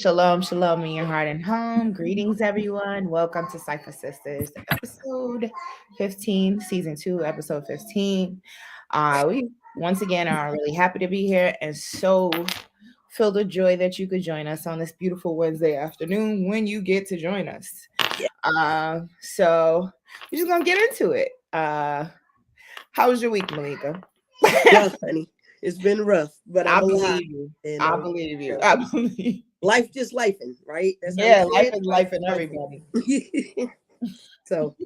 Shalom, shalom in your heart and home. Greetings, everyone. Welcome to Cypha Sistas, episode 15, season 2, episode 15. We once again are really happy to be here and so filled with joy that you could join us on this beautiful Wednesday afternoon when you get to join us. Yeah. So we're just gonna get into it. How was your week, Malika? Rough, honey. It's been rough, but I'm alive. Believe you. And, I believe you. I believe. Life just lifing, right? That's how Yeah, we say life it. is life and everybody. So,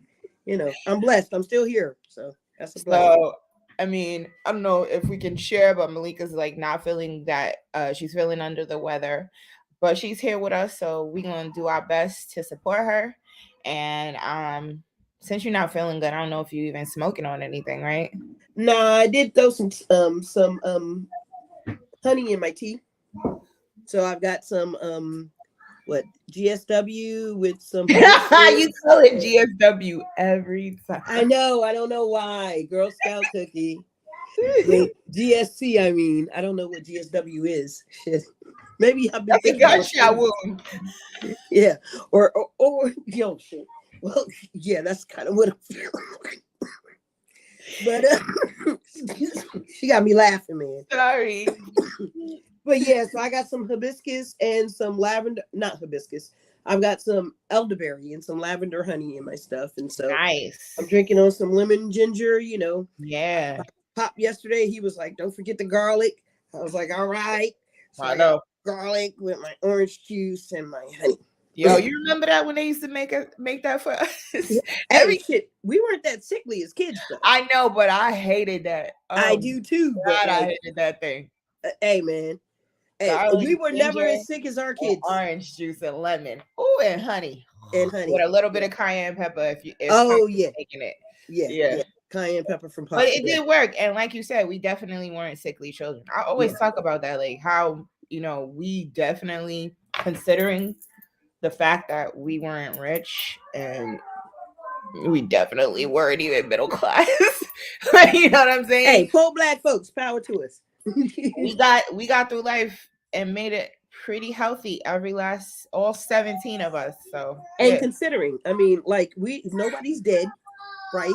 I'm blessed. I'm still here. So that's a blessing. So, I mean, I don't know if we can share, but Malika's like not feeling that she's feeling under the weather, but she's here with us, so we're gonna do our best to support her. And since you're not feeling good, I don't know if you even smoking on anything, right? Nah, I did throw some honey in my tea. So I've got some GSW with some You call it GSW every time. I know, I don't know why. Girl Scout cookie. GSC, I mean. I don't know what GSW is. Shit. Maybe I've been thinking gunshot wound. Yeah. Or yo shit. Well, yeah, that's kind of what I'm feeling like. But she got me laughing, man. Sorry. But yeah, so I got some hibiscus and some lavender, not hibiscus. I've got some elderberry and some lavender honey in my stuff. And so nice. I'm drinking on some lemon ginger, Yeah. Pop yesterday, he was like, don't forget the garlic. I was like, all right. So I know. Garlic with my orange juice and my honey. Yo, you remember that when they used to make that for us? Every shit. We weren't that sickly as kids, though. I know, but I hated that. I do too. God, I hated that thing. Hey, man. Hey, we were never as sick as our kids. Orange juice and lemon. Oh, and honey. And honey. With a little bit of cayenne pepper if yeah. Taking it. Yeah. Cayenne pepper from But it did work. And like you said, we definitely weren't sickly children. I always talk about that, like how, we definitely, considering the fact that we weren't rich and we definitely weren't even middle class. You know what I'm saying? Hey, poor black folks, power to us. we got through life and made it pretty healthy all 17 of us. So considering, I mean, like nobody's dead, right?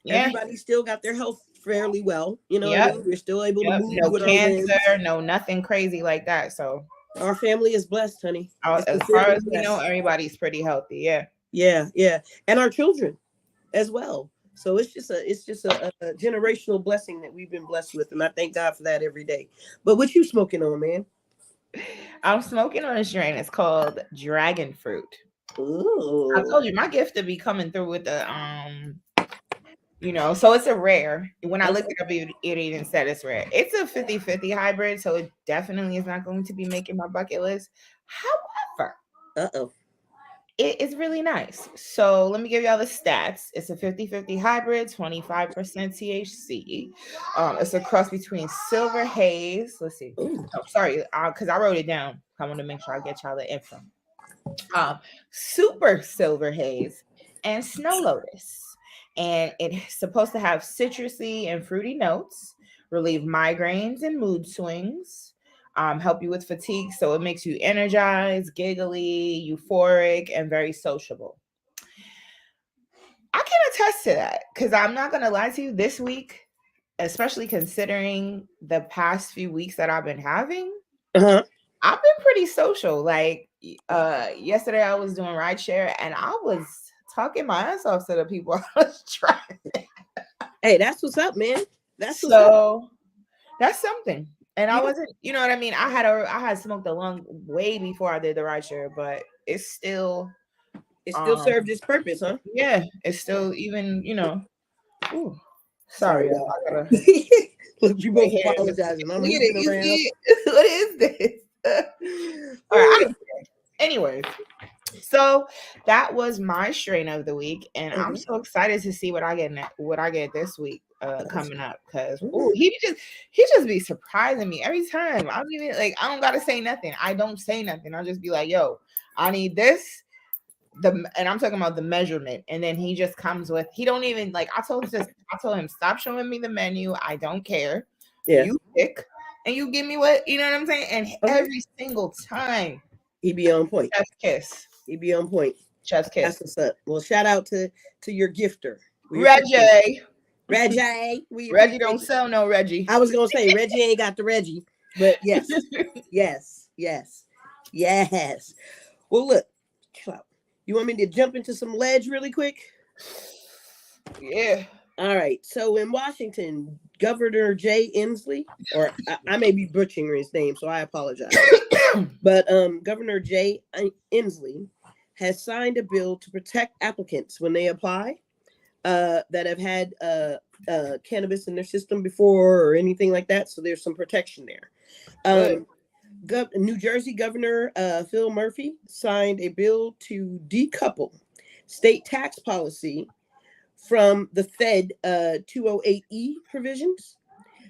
Yeah. Everybody still got their health fairly well. You know what I mean? We're still able to move with cancer, no nothing crazy like that. So our family is blessed, honey. As far as we know, everybody's pretty healthy. Yeah. And our children as well. So it's just a generational blessing that we've been blessed with, and I thank God for that every day. But what you smoking on, man? I'm smoking on a strain. It's called Dragon Fruit. Ooh. I told you my gift to be coming through with the so it's a rare. When I looked it up, it even said it's rare. It's a 50-50 hybrid, so it definitely is not going to be making my bucket list. However, it is really nice. So let me give y'all the stats. It's a 50-50 hybrid, 25% THC. It's a cross between Silver Haze. Let's see. Oh, sorry, because I wrote it down. I want to make sure I get y'all the info. Super Silver Haze and Snow Lotus. And it's supposed to have citrusy and fruity notes, relieve migraines and mood swings, help you with fatigue, so it makes you energized, giggly, euphoric, and very sociable. I can attest to that because I'm not going to lie to you, this week, especially considering the past few weeks that I've been having, I've been pretty social. Like yesterday I was doing rideshare and I was talking my ass off to the people I was trying. Hey, that's what's up, man. That's something. And I wasn't, you know what I mean? I had smoked a long way before I did the rideshare, but it still served its purpose, huh? Yeah, it's still even, Ooh, sorry, y'all. I gotta look, you both apologizing. I'm moving around. What is this? All right. Anyways, so that was my strain of the week, and I'm so excited to see what I get this week coming up, because he just be surprising me every time. I don't even I don't gotta say nothing. I don't say nothing. I'll just be like, yo, I need this. And I'm talking about the measurement, and then he just comes with. He don't even I told him stop showing me the menu. I don't care. Yeah, you pick and you give me what you know what I'm saying. And every single time He be on point. Chef's kiss. He be on point. Chef's That's kiss. what's up. Well, shout out to your gifter. Reggie. We Reggie appreciate don't you. sell no Reggie. I was gonna say Reggie ain't got the Reggie, but yes, yes, yes, yes. Well, look, chill out. You want me to jump into some ledge really quick? Yeah. All right. So in Washington, Governor Jay Inslee, or I may be butchering his name, so I apologize. But Governor Jay Inslee has signed a bill to protect applicants when they apply that have had cannabis in their system before or anything like that. So there's some protection there. New Jersey Governor Phil Murphy signed a bill to decouple state tax policy from the Fed 208E provisions,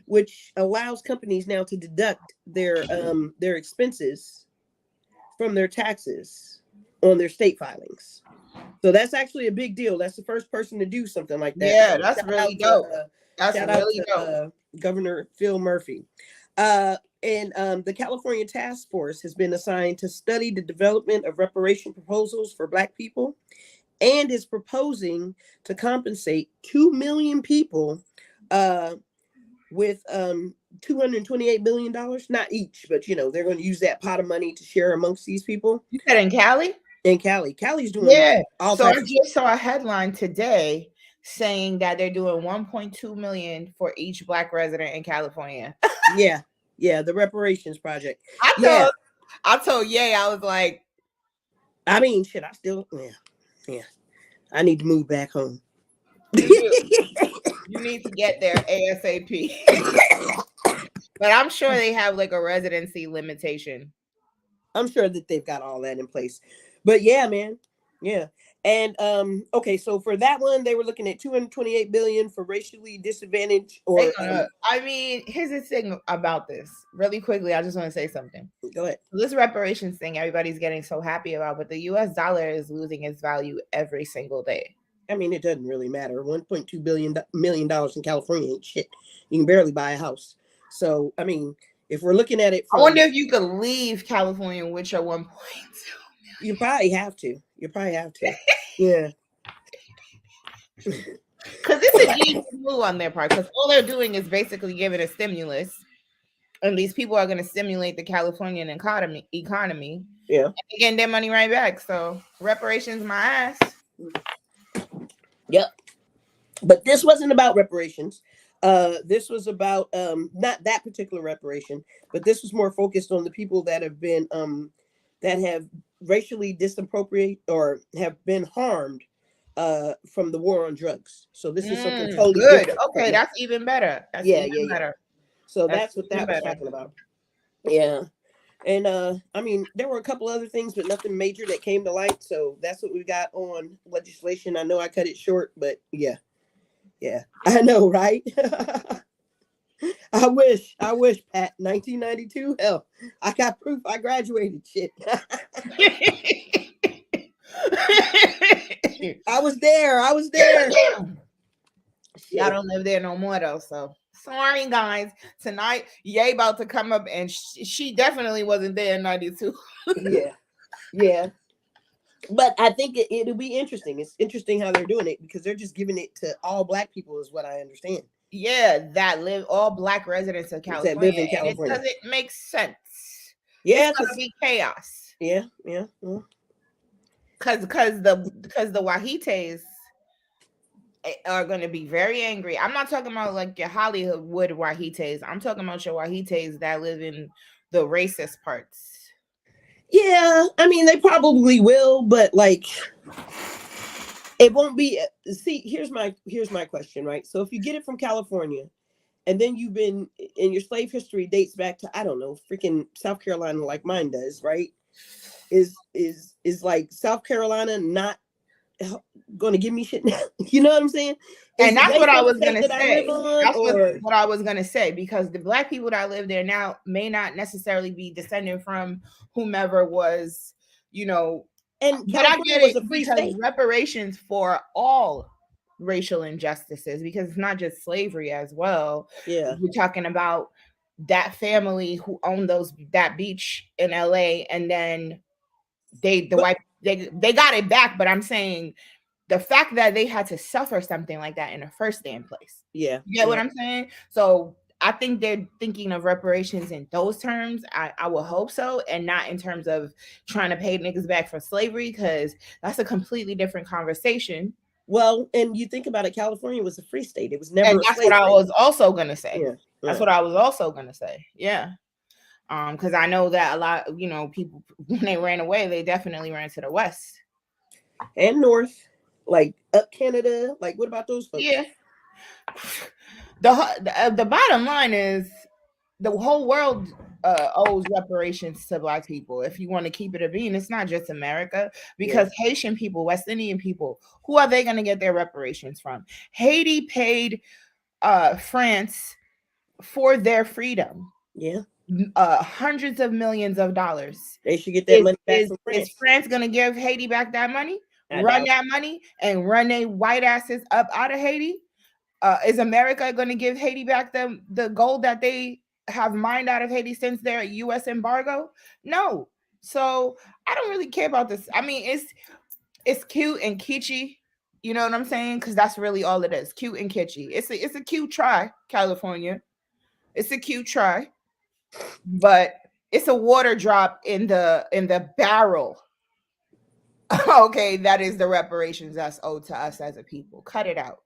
which allows companies now to deduct their expenses from their taxes on their state filings. So that's actually a big deal. That's the first person to do something like that. Yeah, So that's really dope. That's really dope. Governor Phil Murphy. And the California Task Force has been assigned to study the development of reparation proposals for Black people, and is proposing to compensate 2 million people with $228 million, not each, but they're going to use that pot of money to share amongst these people. You said in Cali? In Cali. Cali's doing all so I types just saw a headline today saying that they're doing 1.2 million for each Black resident in California. Yeah, the reparations project. I told Ye, I was like, I mean, shit, I still I need to move back home. You need to get there ASAP. But I'm sure they have like a residency limitation. I'm sure that they've got all that in place. But yeah, man. Yeah. And okay, so for that one, they were looking at 228 billion for racially disadvantaged or I mean, here's the thing about this. Really quickly, I just want to say something. Go ahead. This reparations thing everybody's getting so happy about, but the US dollar is losing its value every single day. I mean, it doesn't really matter. $1.2 million in California ain't shit. You can barely buy a house. So, I mean, if we're looking at it I wonder if you could leave California with your 1.2 million. You probably have to. Yeah. Because it's a genius move on their part, because all they're doing is basically giving a stimulus, and these people are going to stimulate the Californian economy. Yeah, and getting their money right back. So reparations, my ass. Yep. But this wasn't about reparations. This was about not that particular reparation, but this was more focused on the people that have been that have racially disappropriate or have been harmed from the war on drugs. So this is something totally different. Okay, that's even better. That's even better. So that's what that was talking about. Yeah. And I mean, there were a couple other things, but nothing major that came to light. So that's what we got on legislation. I know I cut it short, but yeah. I know, right? I wish, Pat. 1992. Hell, I got proof I graduated. Shit. I was there. Y'all don't live there no more though, so sorry guys. Tonight, Ye about to come up, and she definitely wasn't there in 92. Yeah. But I think it'll be interesting. It's interesting how they're doing it, because they're just giving it to all Black people, is what I understand. Yeah, that live, all Black residents of California. That live in California. And it doesn't make sense. Yeah, it's gonna be chaos. Yeah. Because the Wahites are going to be very angry. I'm not talking about like your Hollywood Wahites. I'm talking about your Wahites that live in the racist parts. Yeah, I mean, they probably will, but like, it won't be. See, here's my question, right? So if you get it from California, and then you've been in your slave history dates back to, I don't know, freaking South Carolina, like mine does, right? Is like South Carolina not going to give me shit now? You know what I'm saying? And that's what I was going to say. That's what I was going to say, because the Black people that live there now may not necessarily be descended from whomever was, and but I get it, because reparations for all racial injustices, because it's not just slavery as well. Yeah, we're talking about that family who owned that beach in LA, and then they got it back, but I'm saying the fact that they had to suffer something like that in the first damn place. Yeah. You get what I'm saying? So I think they're thinking of reparations in those terms. I will hope so, and not in terms of trying to pay niggas back for slavery, because that's a completely different conversation. Well, and you think about it, California was a free state. It was never And a that's slave what I state. was also gonna say. Yeah. That's what I was also gonna say. Yeah. Because I know that a lot, people when they ran away, they definitely ran to the west and north, like up Canada. Like, what about those folks? Yeah. The bottom line is the whole world owes reparations to Black people. If you want to keep it a bean, it's not just America, because Haitian people, West Indian people, who are they going to get their reparations from? Haiti paid France for their freedom. Yeah. Hundreds of millions of dollars. They should get that money back from France. Is France going to give Haiti back that money? Run that money and run their white asses up out of Haiti? Is America going to give Haiti back the gold that they have mined out of Haiti since their U.S. embargo? No. So I don't really care about this. I mean, it's cute and kitschy. You know what I'm saying? Because that's really all it is. Cute and kitschy. It's a cute try, California. It's a cute try, but it's a water drop in the barrel. Okay, that is the reparations that's owed to us as a people. Cut it out.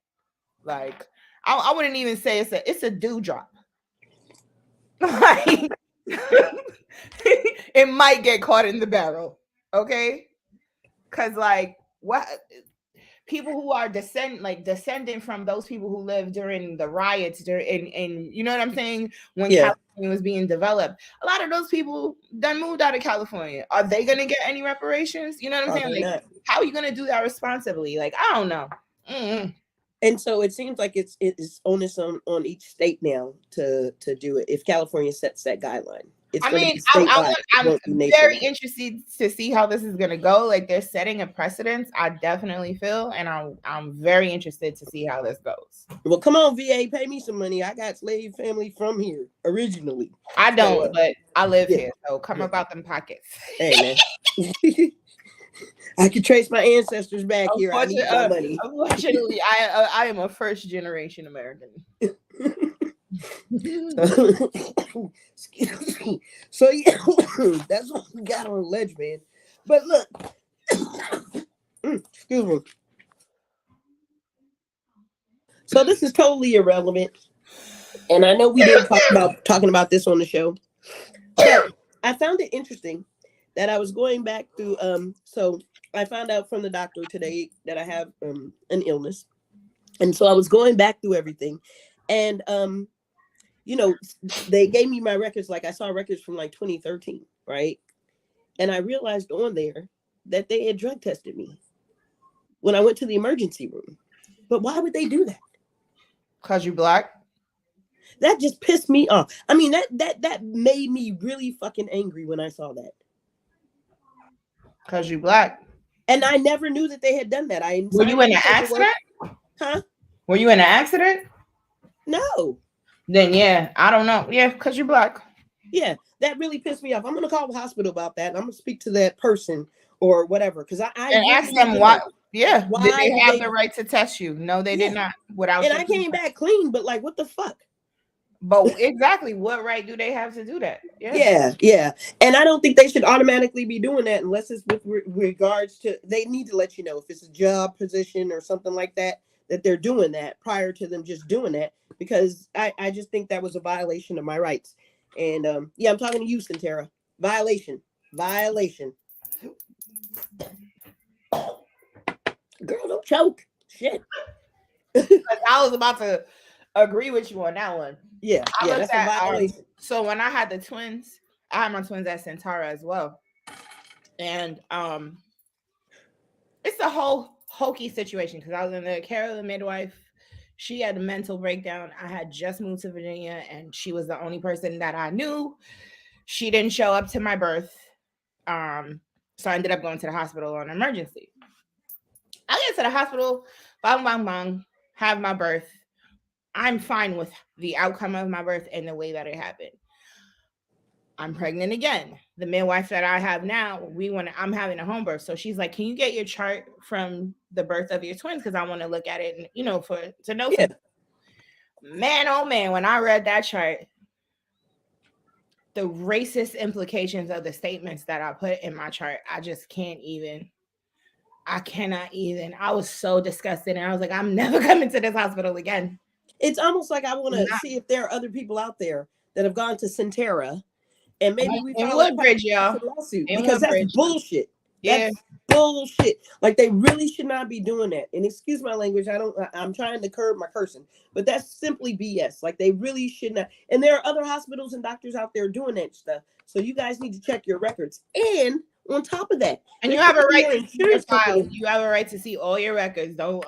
Like, I wouldn't even say it's a dewdrop. Like, it might get caught in the barrel, okay? Because like what people who are descendant from those people who lived during the riots and you know what I'm saying, when California was being developed, a lot of those people done moved out of California. Are they gonna get any reparations? You know what I'm saying? Like, how are you gonna do that responsibly? Like, I don't know. Mm-mm. And so it seems like it's onus on each state now to do it. If California sets that guideline, I'm very interested to see how this is gonna go. Like, they're setting a precedence, I definitely feel, and I'm very interested to see how this goes. Well, come on, VA, pay me some money. I got slave family from here originally. I don't, but I live here, so come about them pockets. Hey man. I can trace my ancestors back here. I need my money. Unfortunately, I am a first generation American. Excuse me. So yeah, that's what we got on Ledge, man. But look, excuse me. So this is totally irrelevant, and I know we didn't talking about this on the show, but I found it interesting that I was going back through. So I found out from the doctor today that I have an illness, and so I was going back through everything, and they gave me my records. Like, I saw records from like 2013, right? And I realized on there that they had drug tested me when I went to the emergency room. But why would they do that? Because you're Black? That just pissed me off. I mean, that made me really fucking angry when I saw that. Because you're Black. And I never knew that they had done that. Were you in an accident? Huh? Were you in an accident? No. Then yeah, I don't know. Yeah, because you're Black. Yeah, that really pissed me off. I'm gonna call the hospital about that. And I'm gonna speak to that person or whatever. Because I and ask them why. Yeah, why did they have the right to test you? No, they did not. Without and I came back clean, but like, what the fuck? But exactly, what right do they have to do that? Yeah. And I don't think they should automatically be doing that unless it's with regards to, they need to let you know if it's a job position or something like that, that they're doing that prior to them just doing that, because I just think that was a violation of my rights. And I'm talking to you, Centera. Violation. Girl, don't choke. Shit. I was about to agree with you on that one. Yeah, that's a violation. So when I had the twins, I had my twins at Centara as well. And it's a whole hokey situation because I was in the care of the midwife. She had a mental breakdown. I had just moved to Virginia and she was the only person that I knew. She didn't show up to my birth. So I ended up going to the hospital on emergency. I get to the hospital, bang, bang, bang, have my birth. I'm fine with the outcome of my birth and the way that it happened. I'm pregnant again. The midwife that I have now, I'm having a home birth. So she's like, can you get your chart from the birth of your twins? Because I want to look at it and, to know Yeah. something. Man, oh man, when I read that chart, the racist implications of the statements that I put in my chart, I just can't even. I cannot even. I was so disgusted. And I was like, I'm never coming to this hospital again. It's almost like I want to Not see if there are other people out there that have gone to Centera and maybe we in file a Woodbridge, y'all. lawsuit In because that's Woodbridge. bullshit. Yeah. That's bullshit. Like they really should not be doing that. And excuse my language, I'm trying to curb my cursing, but that's simply BS. Like they really should not. And there are other hospitals and doctors out there doing that stuff. So you guys need to check your records. And on top of that, and you have a right to see your file. company. You have a right to see all your records. Don't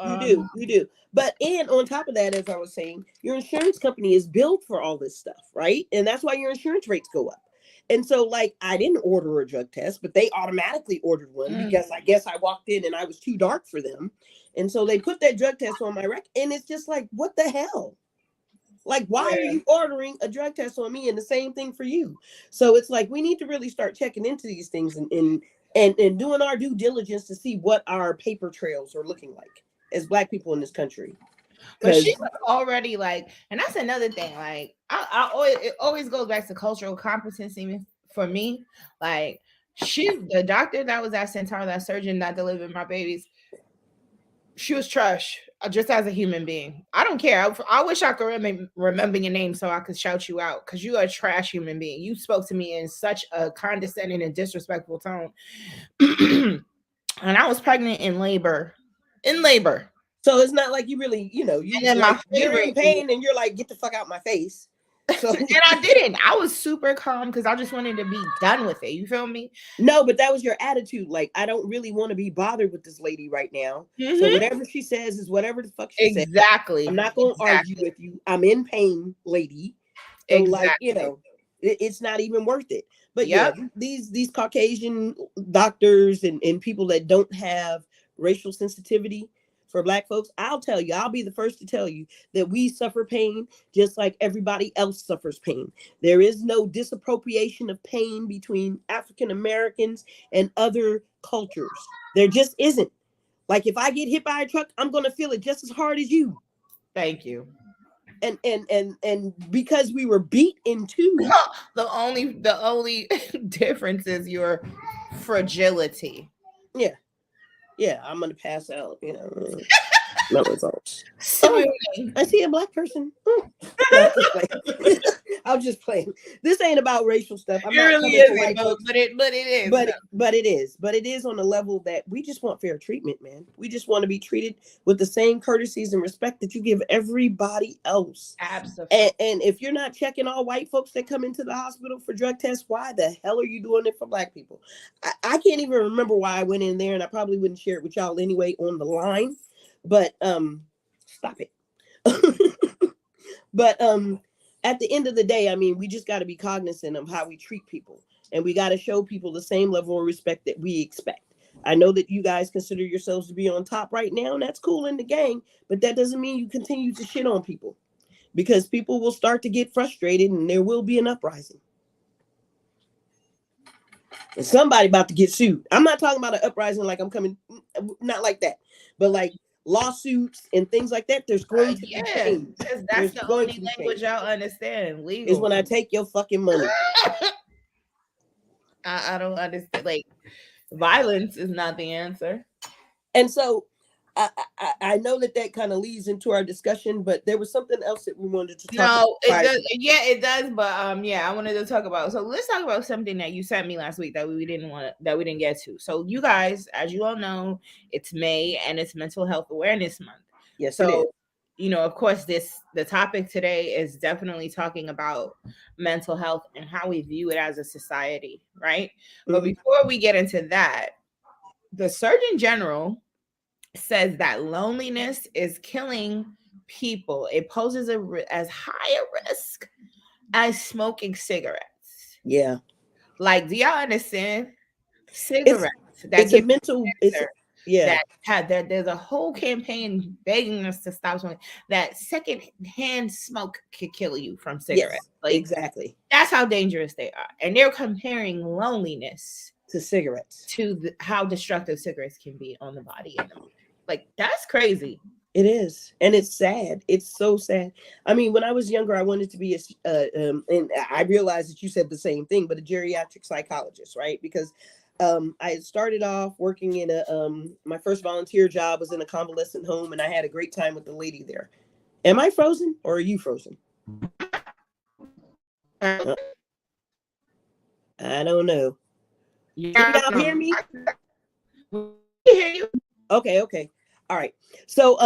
You do. But and on top of that, as I was saying, your insurance company is billed for all this stuff, right? And that's why your insurance rates go up. And so, like, I didn't order a drug test, but they automatically ordered one because I guess I walked in and I was too dark for them. And so they put that drug test on my record. And it's just like, what the hell? Like, why are you ordering a drug test on me and the same thing for you? So it's like, we need to really start checking into these things and doing our due diligence to see what our paper trails are looking like as Black people in this country. But she was already like, and that's another thing. Like, it always goes back to cultural competency for me. Like, the doctor that was at Centaur, that surgeon that delivered my babies, she was trash, just as a human being. I don't care. I wish I could remember your name so I could shout you out, because you are a trash human being. You spoke to me in such a condescending and disrespectful tone. And I was pregnant in labor. So it's not like you really, you're in pain and you're like, get the fuck out my face. So and I didn't. I was super calm because I just wanted to be done with it. You feel me? No, but that was your attitude. Like, I don't really want to be bothered with this lady right now. Mm-hmm. So whatever she says is whatever the fuck she says. Exactly. I'm not going to argue with you. I'm in pain, lady. So like, it's not even worth it. But these Caucasian doctors and people that don't have racial sensitivity for Black folks, I'll be the first to tell you that we suffer pain just like everybody else suffers pain. There is no disappropriation of pain between African Americans and other cultures. There just isn't. Like, if I get hit by a truck, I'm going to feel it just as hard as you. Thank you. And because we were beat in two, the only difference is your fragility. Yeah, I'm gonna pass out. No results. I see a Black person. No, I'm just playing. This ain't about racial stuff. It really isn't, but it is. But it is on the level that we just want fair treatment, man. We just want to be treated with the same courtesies and respect that you give everybody else. Absolutely. And if you're not checking all white folks that come into the hospital for drug tests, why the hell are you doing it for Black people? I can't even remember why I went in there, and I probably wouldn't share it with y'all anyway on the line. But stop it. But at the end of the day, I mean, we just got to be cognizant of how we treat people, and we got to show people the same level of respect that we expect. I know that you guys consider yourselves to be on top right now, and that's cool in the gang, but that doesn't mean you continue to shit on people, because people will start to get frustrated and there will be an uprising. And somebody about to get sued. I'm not talking about an uprising like I'm coming, not like that, but like lawsuits and things like that. There's going to be change. That's the only language y'all understand. Legal is when I take your fucking money. I don't understand. Like, violence is not the answer. And so I know that kind of leads into our discussion, but there was something else that we wanted to talk about. No, it does. Yeah, it does. But I wanted to talk about. So let's talk about something that you sent me last week that we didn't get to. So you guys, as you all know, it's May and it's Mental Health Awareness Month. Yes. So of course, the topic today is definitely talking about mental health and how we view it as a society, right? Mm-hmm. But before we get into that, the Surgeon General says that loneliness is killing people. It poses as high a risk as smoking cigarettes. Yeah. Like, do y'all understand? Cigarettes. It's Yeah. There's a whole campaign begging us to stop smoking. That secondhand smoke could kill you from cigarettes. Yes, Like exactly. that's how dangerous they are, and they're comparing loneliness To cigarettes. to how destructive cigarettes can be on the body and the mind. Like that's crazy. It is, and it's sad. It's so sad. I mean, when I was younger, I wanted to be and I realized that you said the same thing, but a geriatric psychologist, right? Because I had started off working in my first volunteer job was in a convalescent home, and I had a great time with the lady there. Am I frozen or are you frozen? Uh, I don't know. Can y'all hear me? Hear you. Okay. All right. So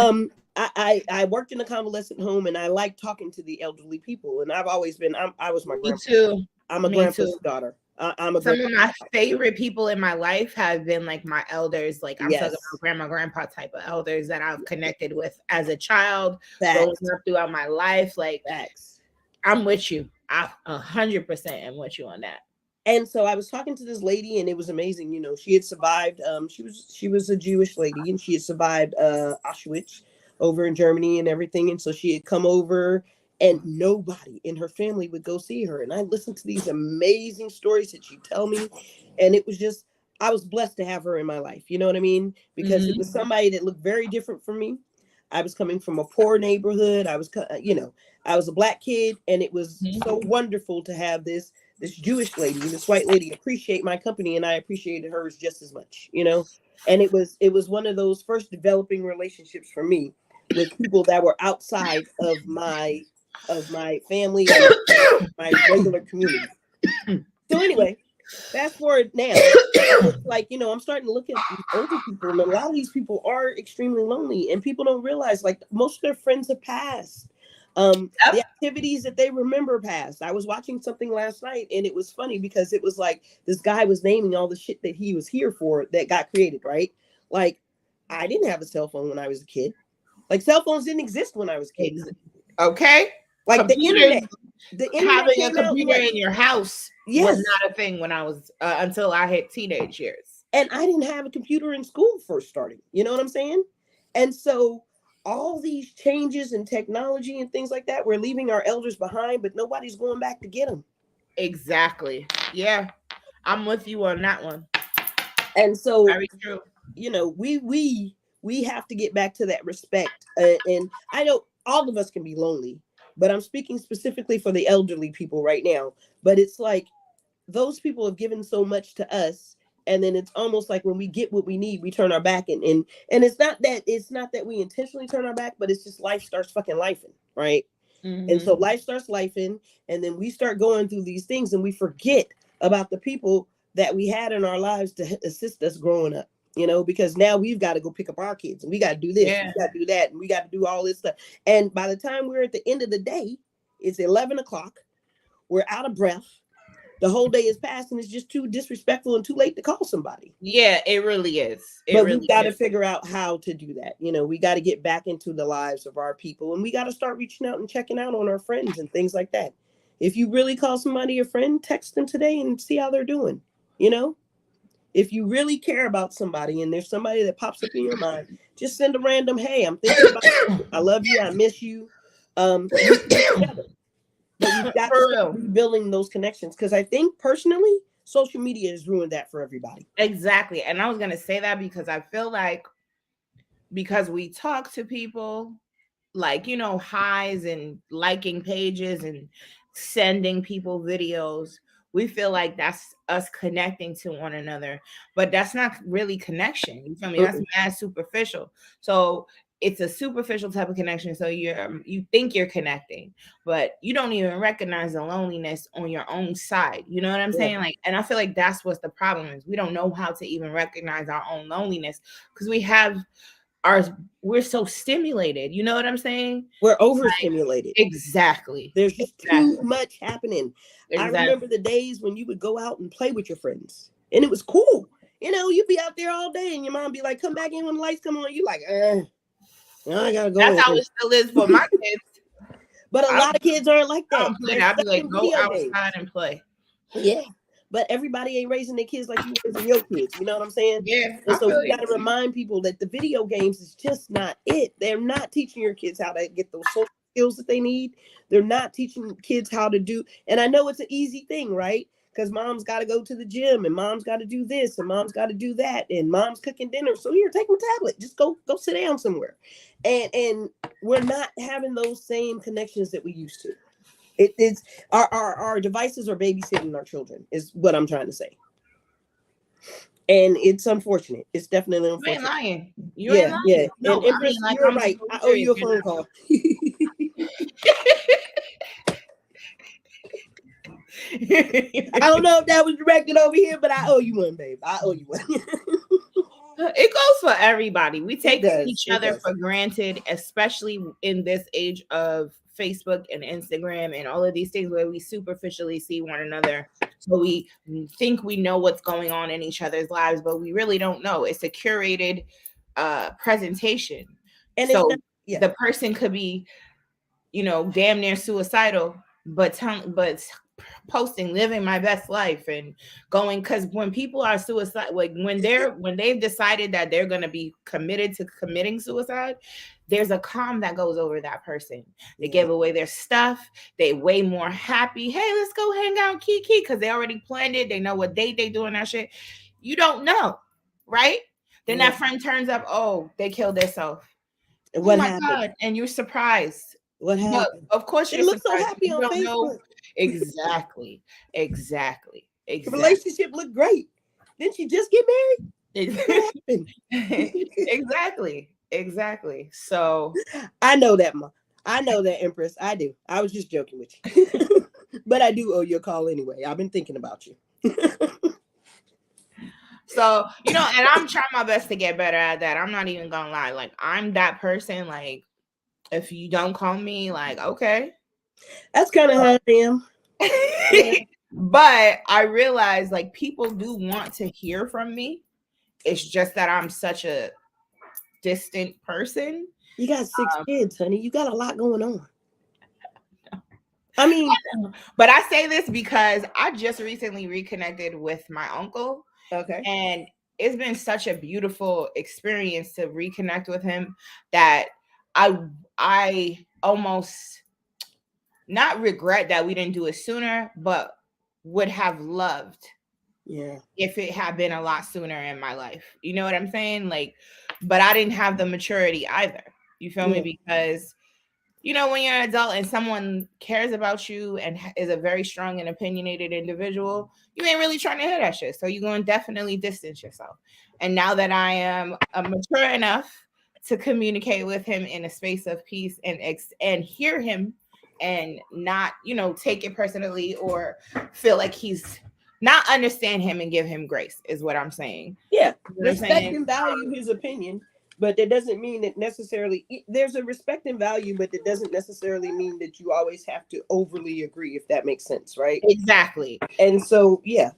I worked in a convalescent home, and I like talking to the elderly people. And I've always been I was my grandpa. Me too. I'm a grandpa's daughter. I'm a Some of my favorite people in my life have been like my elders. Like I'm talking about grandma, grandpa type of elders that I've connected with as a child, growing up throughout my life. Like I'm with you. I 100% am with you on that. And so I was talking to this lady, and it was amazing. You know, she had survived. She was a Jewish lady, and she had survived Auschwitz over in Germany and everything. And so she had come over, and nobody in her family would go see her. And I listened to these amazing stories that she'd tell me, and it was just I was blessed to have her in my life. You know what I mean? Because it was somebody that looked very different from me. I was coming from a poor neighborhood. I was, I was a Black kid, and it was so wonderful to have this Jewish lady, this white lady appreciate my company, and I appreciated hers just as much, and it was one of those first developing relationships for me with people that were outside of my family and my regular community. So anyway, fast forward now, it's like, I'm starting to look at these older people, and a lot of these people are extremely lonely, and people don't realize like most of their friends have passed. The activities that they remember past. I was watching something last night, and it was funny because it was like this guy was naming all the shit that he was here for that got created, right? Like, I didn't have a cell phone when I was a kid. Like, cell phones didn't exist when I was a kid. Okay. Like the internet having a computer in your house was not a thing when I was until I hit teenage years. And I didn't have a computer in school first starting. You know what I'm saying? And so all these changes in technology and things like that, we're leaving our elders behind, but nobody's going back to get them. Exactly. Yeah, I'm with you on that one. And so, very true. We have to get back to that respect. And I know all of us can be lonely, but I'm speaking specifically for the elderly people right now. But it's like those people have given so much to us. And then it's almost like when we get what we need, we turn our back, and it's not that we intentionally turn our back, but it's just life starts fucking lifing, right? And so life starts lifing, and then we start going through these things, and we forget about the people that we had in our lives to assist us growing up, because now we've got to go pick up our kids, and we got to do this, we got to do that, and we got to do all this stuff. And by the time we're at the end of the day, it's 11 o'clock. We're out of breath. The whole day is past, and it's just too disrespectful and too late to call somebody. Yeah, it really is. But we've got to figure out how to do that. We got to get back into the lives of our people, and we got to start reaching out and checking out on our friends and things like that. If you really call somebody a friend, text them today and see how they're doing. If you really care about somebody and there's somebody that pops up in your mind, just send a random, hey, I'm thinking about you. I love you. I miss you. But you've got to start rebuilding those connections, because I think personally, social media has ruined that for everybody. Exactly. And I was going to say that because I feel like because we talk to people, like, highs and liking pages and sending people videos, we feel like that's us connecting to one another, but that's not really connection. You feel me? That's mad superficial. So it's a superficial type of connection. So you think you're connecting, but you don't even recognize the loneliness on your own side. You know what I'm saying? Like, and I feel like that's what the problem is. We don't know how to even recognize our own loneliness because we're so stimulated. You know what I'm saying? We're overstimulated. Exactly. There's just too much happening. Exactly. I remember the days when you would go out and play with your friends, and it was cool. You'd be out there all day, and your mom be like, "Come back in when the lights come on." You like, I gotta go. That's how it still is for my kids. But a lot of kids aren't like that. I'd be like, go outside and play. Yeah. but everybody ain't raising their kids like you raising your kids. You know what I'm saying? Yeah, And I so feel you got to remind people that the video games is just not it. They're not teaching your kids how to get those social skills that they need. They're not teaching kids how to do. And I know it's an easy thing, right? Because mom's got to go to the gym, and mom's got to do this, and mom's got to do that, and mom's cooking dinner. So here, take my tablet. Just go sit down somewhere. And we're not having those same connections that we used to. It's our devices are babysitting our children, is what I'm trying to say. And it's unfortunate. It's definitely unfortunate. You ain't lying. You ain't lying. Yeah. No, And Empress, like, you're right. I owe you a phone call. I don't know if that was directed over here, but I owe you one, babe. I owe you one. It goes for everybody. We take each other for granted, especially in this age of Facebook and Instagram and all of these things where we superficially see one another. So we think we know what's going on in each other's lives, but we really don't know. It's a curated presentation. And so the person could be, damn near suicidal, but posting living my best life and going, because when people are suicide, like when they've decided that they're going to be committed to committing suicide, there's a calm that goes over that person. They give away their stuff. They way more happy. Hey, let's go hang out, Kiki, because they already planned it. They know what date they doing that shit. You don't know, right? Then that friend turns up. Oh, they killed themselves. What happened? God. And you're surprised. What happened? Of course, you look so happy on Facebook. Know. Exactly. The relationship looked great. Didn't you just get married? What happened? Exactly. So I know that, Ma. I know that, Empress. I do. I was just joking with you. But I do owe you a call anyway. I've been thinking about you. So, and I'm trying my best to get better at that. I'm not even gonna lie. Like, I'm that person, like, if you don't call me, like, okay. That's kind of how I am. But I realize, like, people do want to hear from me. It's just that I'm such a distant person. You got 6 kids, honey. You got a lot going on. I mean, but I say this because I just recently reconnected with my uncle. Okay. And it's been such a beautiful experience to reconnect with him that I almost not regret that we didn't do it sooner, but would have loved if it had been a lot sooner in my life. You know what I'm saying? Like, but I didn't have the maturity either. You feel me? Because when you're an adult and someone cares about you and is a very strong and opinionated individual, you ain't really trying to hear that shit. So you're going to definitely distance yourself. And now that I am mature enough to communicate with him in a space of peace and hear him and not, take it personally or feel like he's not understand him and give him grace is what I'm saying. Yeah. Respect and value his opinion. But that doesn't mean that necessarily there's a respect and value, but it doesn't necessarily mean that you always have to overly agree, if that makes sense, right? Exactly. And so, yeah.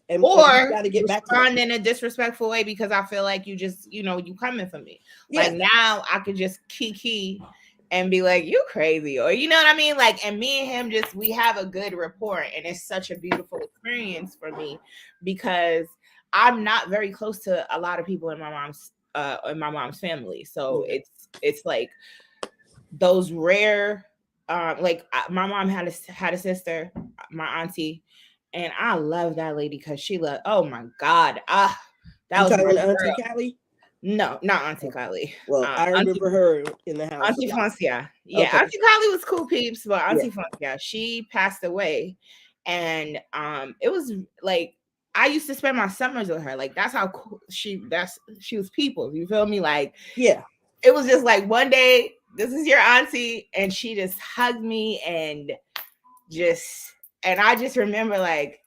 And or got to get back to respond in a disrespectful way because I feel like you just, you coming for me. Yeah. Like now I could just kiki and be like, you crazy, or you know what I mean? Like, and me and him we have a good rapport, and it's such a beautiful experience for me because I'm not very close to a lot of people in my mom's family. So it's like those rare like my mom had a sister, my auntie, and I love that lady because she loved, oh my God. That was my Auntie Callie? No, not Auntie Callie. Well, I remember her in the house. Auntie Foncia. Yeah, okay. Auntie Callie was cool peeps, but Auntie Foncia, she passed away. And it was like I used to spend my summers with her. Like that's how cool she was people. You feel me? Like, yeah. It was just like one day, this is your auntie, and she just hugged me and I just remember like,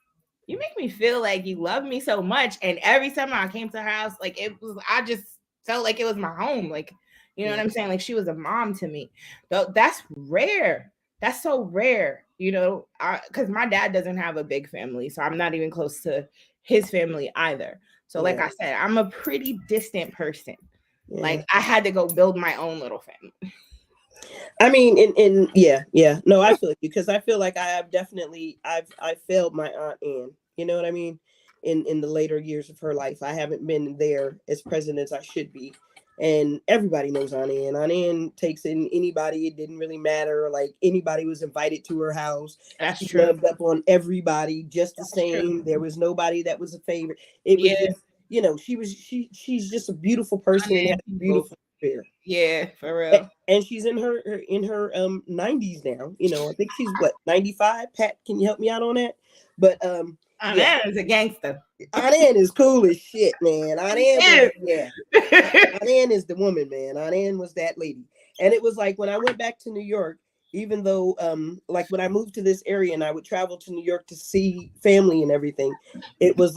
you make me feel like you love me so much. And every summer I came to her house, like I just felt like it was my home. Like, you know what I'm saying? Like she was a mom to me. That's rare. That's so rare, because my dad doesn't have a big family. So I'm not even close to his family either. So like I said, I'm a pretty distant person. Yeah. Like I had to go build my own little family. I mean, yeah. No, I feel you because I feel like I have definitely, I've failed my aunt Ann You know what I mean? In the later years of her life, I haven't been there as present as I should be. And everybody knows Aunt Ann. Aunt Ann takes in anybody. It didn't really matter. Like anybody was invited to her house. That's She true. loved up on everybody just the That's same. true. There was nobody that was a favorite. It was Yeah, just, she's just a beautiful person and has a people. beautiful spirit. Yeah, for real. And she's in her 90s now. I think she's what, 95. Pat, can you help me out on that? But Aunt yeah, Ann is a gangster. Aunt Ann is cool as shit, man. Aunt Ann is the woman, man. Aunt Ann was that lady. And it was like when I went back to New York, even though like when I moved to this area and I would travel to New York to see family and everything, it was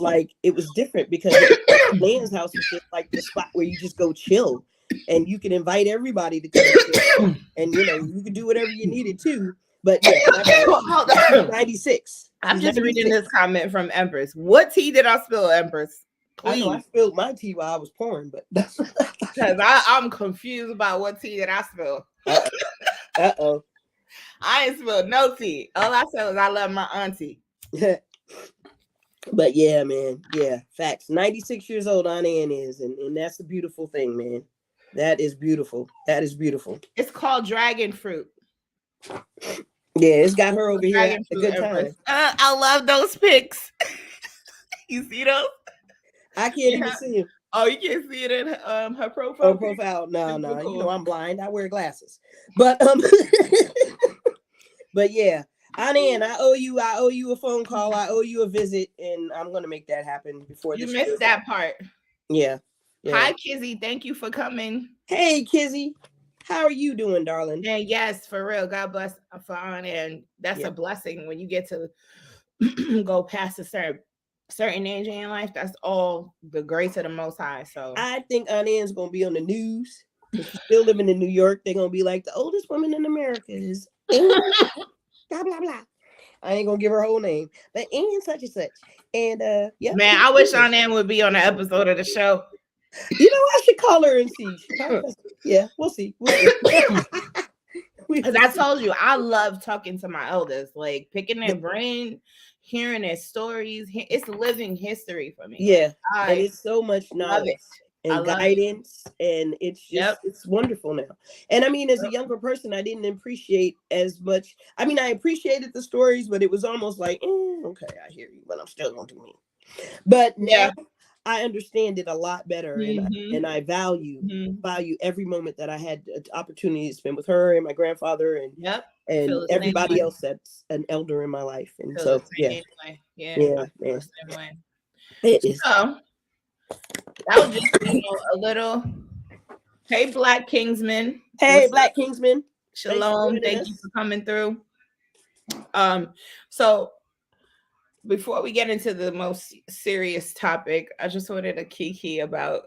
different because Aunt Ann's house was just like the spot where you just go chill and you can invite everybody to come and you could do whatever you needed to. But yeah, 96. I'm just reading this comment from Empress. What tea did I spill, Empress? Please. I know I spilled my tea while I was pouring, but that's because I'm confused about what tea that I spilled. Uh-oh. I ain't spilled no tea. All I said was I love my auntie. But yeah, man. Yeah, facts. 96 years old Aunt Ann is, and that's the beautiful thing, man. That is beautiful. That is beautiful. It's called dragon fruit. Yeah, it's got her over here a good time. I love those pics. You see those? I can't even see him. Oh, you can't see it in her profile. Oh, profile? No. Cool. I'm blind. I wear glasses. But but yeah, Aunt Ann, I owe you a phone call. I owe you a visit, and I'm gonna make that happen before you missed that part. Yeah. Hi, Kizzy. Thank you for coming. Hey, Kizzy. How are you doing, darling? And yes, for real. God bless for Aunt Ann. That's a blessing when you get to go past a certain age in life. That's all the grace of the Most High. So I think Aunt Ann's gonna be on the news. If she's still living in New York, they're gonna be like, the oldest woman in America is blah blah blah. I ain't gonna give her whole name, but Ann such and such. And yeah, man, I wish Aunt Ann would be on an episode of the show. I should call her and see. Yeah, we'll see. As I told you, I love talking to my elders, like picking their brain, hearing their stories. It's living history for me. Yeah, and it's so much knowledge and guidance, and it's just it's wonderful now. And I mean, as a younger person, I didn't appreciate as much. I mean, I appreciated the stories, but it was almost like, okay, I hear you, but I'm still gonna do me. But now I understand it a lot better, and I value every moment that I had the opportunity to spend with her and my grandfather and everybody else that's an elder in my life. And so yeah. It is. So that was just a little. Hey, Black Kingsman. Hey, Black Kingsman. Shalom. Thank you for coming through. So before we get into the most serious topic, I just wanted to kiki about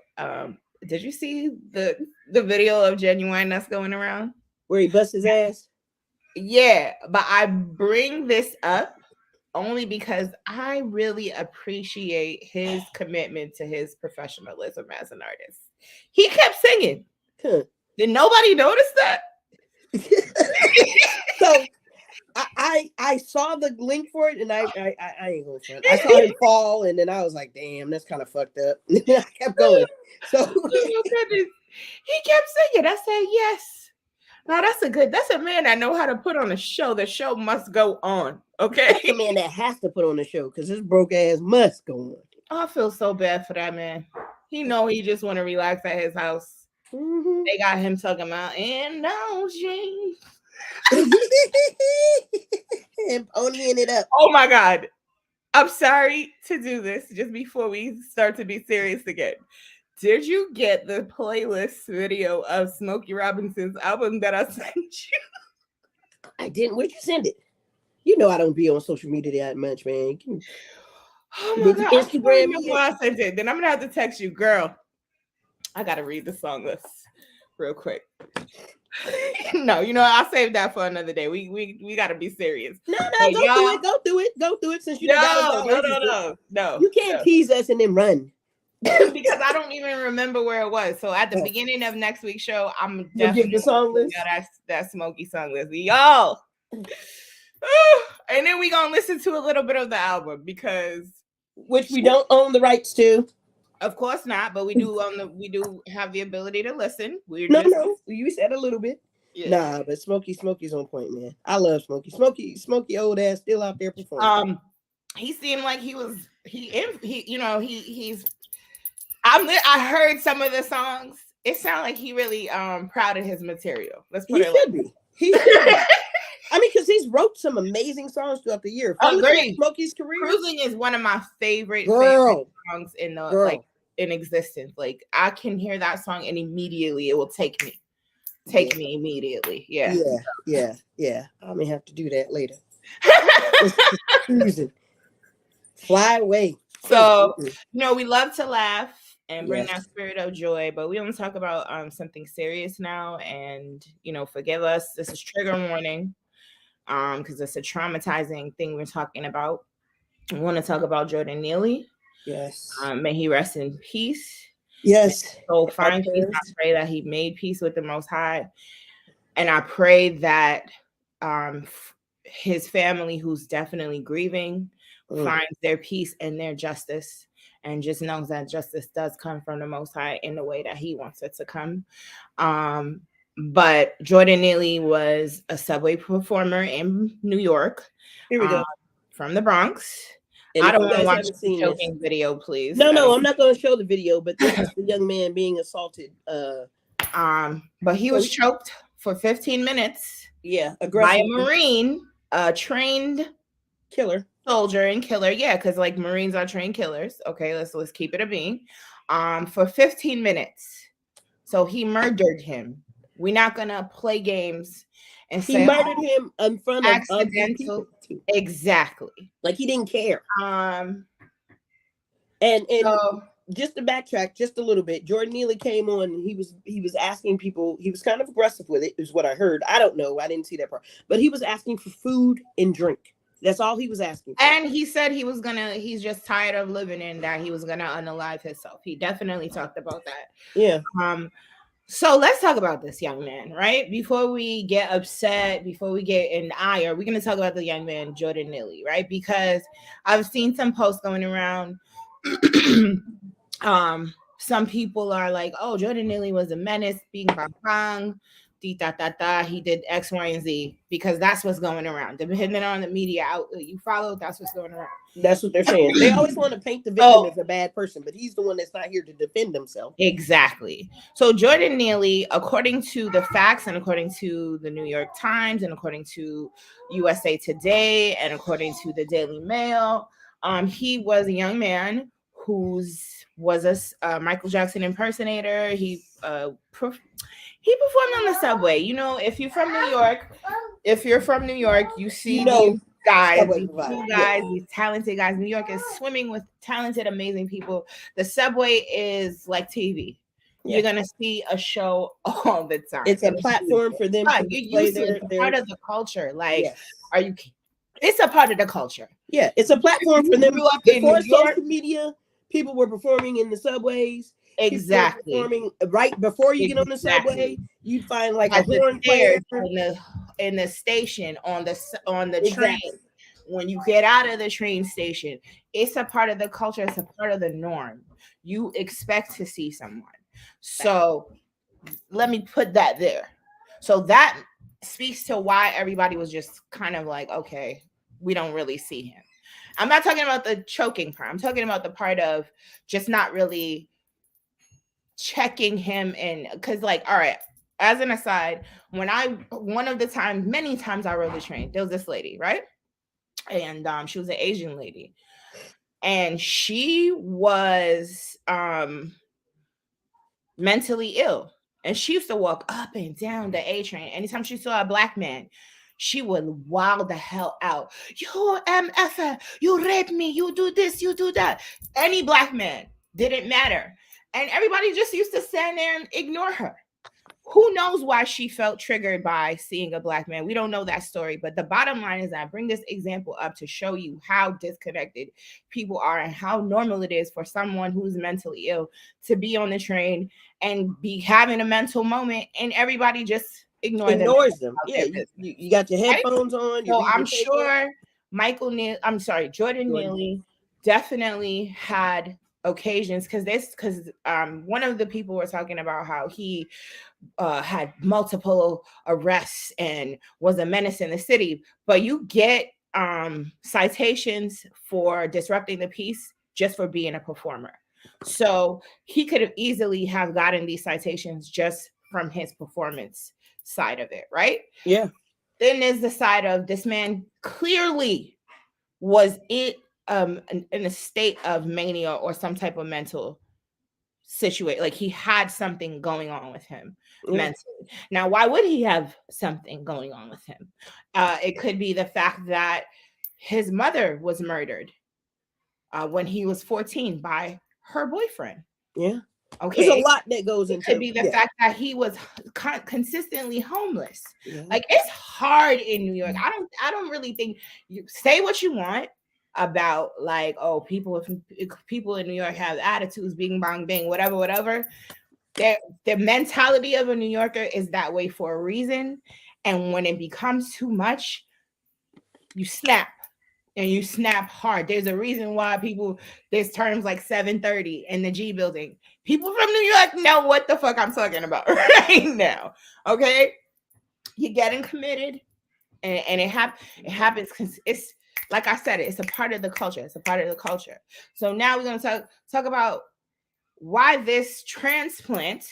did you see the video of Genuine that's going around where he busts his ass? Yeah, but I bring this up only because I really appreciate his commitment to his professionalism as an artist. He kept singing. Did nobody notice that? So I saw the link for it, and I ain't gonna front. I saw him fall, and then I was like, "Damn, that's kind of fucked up." I kept going. So he kept singing. I said, "Yes, now that's a man that know how to put on a show. The show must go on." Okay, that's a man that has to put on the show because this broke ass must go on. Oh, I feel so bad for that man. He know he just want to relax at his house. They got him talking about indulging. And ponying it up. Oh my God. I'm sorry to do this just before we start to be serious again. Did you get the playlist video of Smokey Robinson's album that I sent you? I didn't. Where'd you send it? You know I don't be on social media that much, man. Oh my God. Instagram me. I sent it. Then I'm gonna have to text you, girl. I gotta read the song list real quick. No, I'll save that for another day. We gotta be serious. No, go do it. Since you no. You can't tease us and then run. Because I don't even remember where it was. So at the beginning of next week's show, I'm definitely give the song list. That Smokey song list. Y'all. And then we gonna listen to a little bit of the album because, which we don't own the rights to. Of course not, but we do have the ability to listen. No, you said a little bit. Yeah. Nah, but Smokey's on point, man. I love Smokey. Smokey old ass still out there performing. He seemed like he's I heard some of the songs. It sounded like he really proud of his material. Let's put it like be. He should be. I mean, because he's wrote some amazing songs throughout the year. Agreed. Smokey's career. Cruising is one of my favorite songs in the in existence. Like I can hear that song and immediately it will take me immediately. Yeah. I may have to do that later. Cruising. Fly away. So we love to laugh and bring that spirit of joy, but we want to talk about something serious now. And forgive us. This is trigger warning. Because it's a traumatizing thing we're talking about. I want to talk about Jordan Neely. Yes. May he rest in peace. Yes. So find peace. I pray that he made peace with the Most High. And I pray that his family, who's definitely grieving, finds their peace and their justice. And just knows that justice does come from the Most High in the way that he wants it to come. But Jordan Neely was a subway performer in New York. Here we go. From the Bronx. And I don't want to watch the choking video, please. No, I'm not going to show the video, but this is the young man being assaulted. But he was choked for 15 minutes. Yeah, by a Marine, a trained soldier and killer. Yeah, because like Marines are trained killers. Okay, let's keep it a being. For 15 minutes. So he murdered him. We're not gonna play games and he murdered him in front of accidental. Exactly. Like he didn't care. And so, just to backtrack just a little bit, Jordan Neely came on and he was asking people, he was kind of aggressive with it, is what I heard. I don't know. I didn't see that part. But he was asking for food and drink. That's all he was asking for. And he said he's just tired of living in that. He was gonna unalive himself. He definitely talked about that. Yeah. So let's talk about this young man, right? Before we get upset, before we get in ire, we're going to talk about the young man, Jordan Neely, right? Because I've seen some posts going around. Some people are like, oh, Jordan Neely was a menace, being bang, he did X, Y, and Z, because that's what's going around. Depending on the media outlet you follow, that's what's going around. That's what they're saying. They always want to paint the victim as a bad person, but he's the one that's not here to defend himself. Exactly. So Jordan Neely, according to the facts and according to the New York Times and according to USA Today and according to the Daily Mail, he was a young man who was a Michael Jackson impersonator. He performed on the subway. If you're from New York, you see these guys, these talented guys. New York is swimming with talented, amazing people. The subway is like TV. Yeah. You're gonna see a show all the time. It's a platform for them to play their part of the culture. Like, it's a part of the culture. Yeah, it's a platform for them. Before social media, people were performing in the subways. Exactly. Performing right before you get on the subway, you find like a horn player in the station on the train. When you get out of the train station, it's a part of the culture. It's a part of the norm. You expect to see someone. So let me put that there. So that speaks to why everybody was just kind of like, okay, we don't really see him. I'm not talking about the choking part. I'm talking about the part of just not really checking him in. Because like, all right, as an aside, many times I rode the train, there was this lady, right? And she was an Asian lady. And she was mentally ill. And she used to walk up and down the A train. Anytime she saw a black man, she would wow the hell out. You MF, you rape me, you do this, you do that. Any black man, didn't matter. And everybody just used to stand there and ignore her. Who knows why she felt triggered by seeing a black man? We don't know that story. But the bottom line is that I bring this example up to show you how disconnected people are and how normal it is for someone who's mentally ill to be on the train and be having a mental moment and everybody just ignores them. Yeah, you got your headphones on. So I'm sure Jordan Neely definitely had occasions because one of the people were talking about how he had multiple arrests and was a menace in the city, but you get citations for disrupting the peace just for being a performer. So he could have easily have gotten these citations just from his performance side of it, right? Yeah. Then there's the side of this man clearly was in a state of mania or some type of mental situation. Like he had something going on with him mentally. Now, why would he have something going on with him? It could be the fact that his mother was murdered when he was 14 by her boyfriend. Yeah. Okay. There's a lot that goes into it. Could be the fact that he was consistently homeless. Yeah. Like it's hard in New York. I don't really think you say what you want about like, oh, people in New York have attitudes, bing bang bang, whatever. The mentality of a New Yorker is that way for a reason. And when it becomes too much, you snap. And you snap hard. There's a reason why there's terms like 730 in the G building. People from New York know what the fuck I'm talking about right now. Okay? You're getting committed, and it happens because it's like I said, it's a part of the culture. It's a part of the culture. So now we're gonna talk about why this transplant,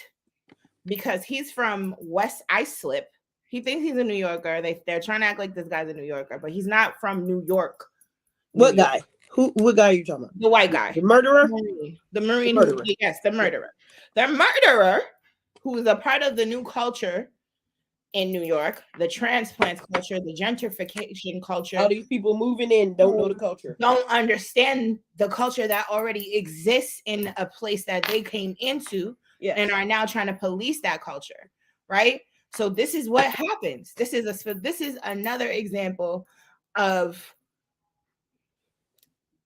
because he's from West Islip. He thinks he's a New Yorker. They're trying to act like this guy's a New Yorker, but he's not from New York. What guy? What guy are you talking about? The white guy. The murderer? The Marine. Yes, the murderer. The murderer, who is a part of the new culture in New York, the transplant culture, the gentrification culture. All these people moving in don't know the culture. Don't understand the culture that already exists in a place that they came into and are now trying to police that culture, right? So this is what happens. This is another example of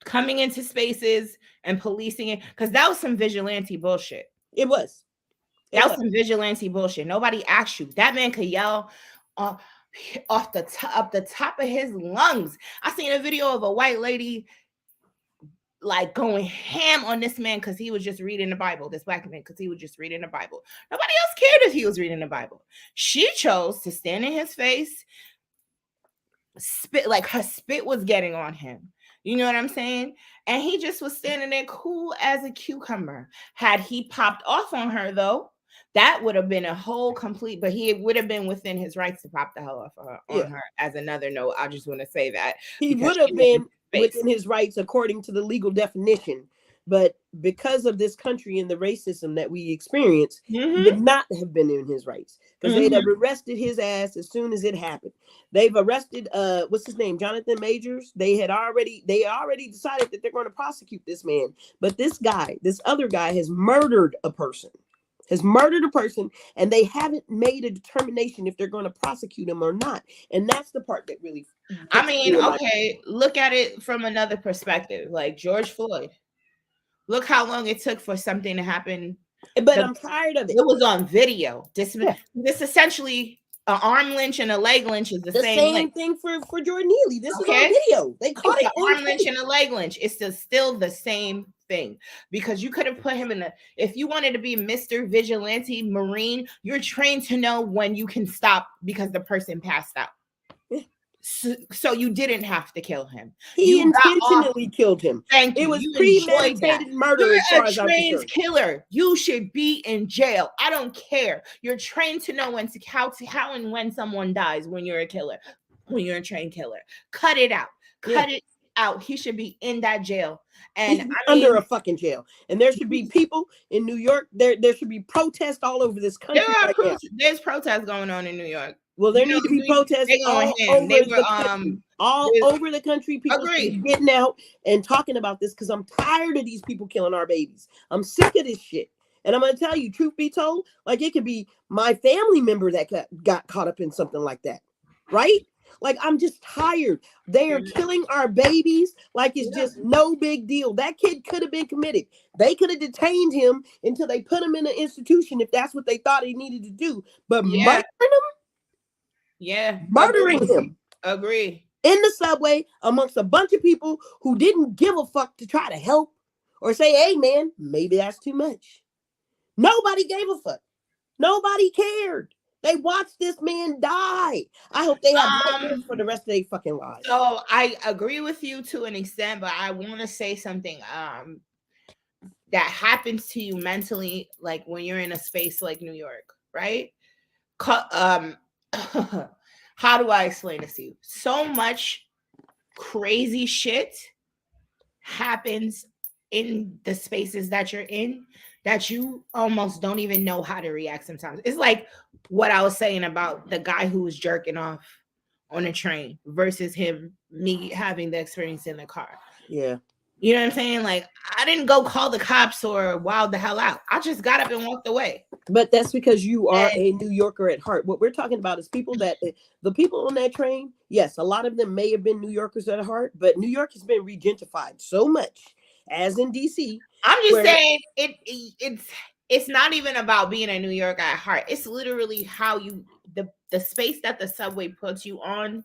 coming into spaces and policing it, because that was some vigilante bullshit. It was. That was some vigilante bullshit. Nobody asked you. That man could yell off the top of his lungs. I seen a video of a white lady like going ham on this man because he was just reading the Bible. This black man, because he was just reading the Bible. Nobody else cared if he was reading the Bible. She chose to stand in his face, spit, like her spit was getting on him. You know what I'm saying? And he just was standing there cool as a cucumber. Had he popped off on her, though, that would have been a whole complete, but he would have been within his rights to pop the hell off on her. As another note, I just want to say that. He would have been within his rights according to the legal definition. But because of this country and the racism that we experience, he would not have been in his rights, because they'd have arrested his ass as soon as it happened. They've arrested what's his name, Jonathan Majors. They already decided that they're going to prosecute this man. But this other guy has murdered a person. And they haven't made a determination if they're going to prosecute him or not. And that's the part that really, I mean, okay, look at it from another perspective, like George Floyd. Look how long it took for something to happen. But I'm tired of it. It was on video. This essentially an arm lynch and a leg lynch is the same thing for Jordan Neely. This is on video. They caught it. Arm lynch and a leg lynch. It's still the same thing, because you could have put him if you wanted to be Mr. Vigilante Marine, you're trained to know when you can stop because the person passed out. So you didn't have to kill him. He intentionally killed him. Thank you. It was premeditated murder. You're a trained killer. You should be in jail. I don't care. You're trained to know how and when someone dies. When you're a killer, when you're a trained killer, cut it out. Cut it out. He should be in that jail. And under a fucking jail. And there should be people in New York. There should be protests all over this country. There's protests going on in New York. Well, there need to be protests all over the country. People getting out and talking about this, because I'm tired of these people killing our babies. I'm sick of this shit. And I'm going to tell you, truth be told, like it could be my family member that got caught up in something like that. Right? Like, I'm just tired. They are killing our babies like it's just no big deal. That kid could have been committed. They could have detained him until they put him in an institution if that's what they thought he needed to do. But murdering him? Yeah. Murdering him. Agree. in the subway amongst a bunch of people who didn't give a fuck to try to help or say, hey, man, maybe that's too much. Nobody gave a fuck. Nobody cared. They watched this man die. I hope they have nightmares for the rest of their fucking lives. So I agree with you to an extent, but I want to say something that happens to you mentally, like when you're in a space like New York, right? How do I explain this to you? So much crazy shit happens in the spaces that you're in that you almost don't even know how to react sometimes. It's like what I was saying about the guy who was jerking off on a train versus me having the experience in the car. Yeah. You know what I'm saying? Like, I didn't go call the cops or wild the hell out. I just got up and walked away. But that's because you are a New Yorker at heart. What we're talking about is people that, the people on that train, yes, a lot of them may have been New Yorkers at heart, but New York has been regentified so much, as in DC. I'm just saying it's not even about being a New Yorker at heart. It's literally how the space that the subway puts you on.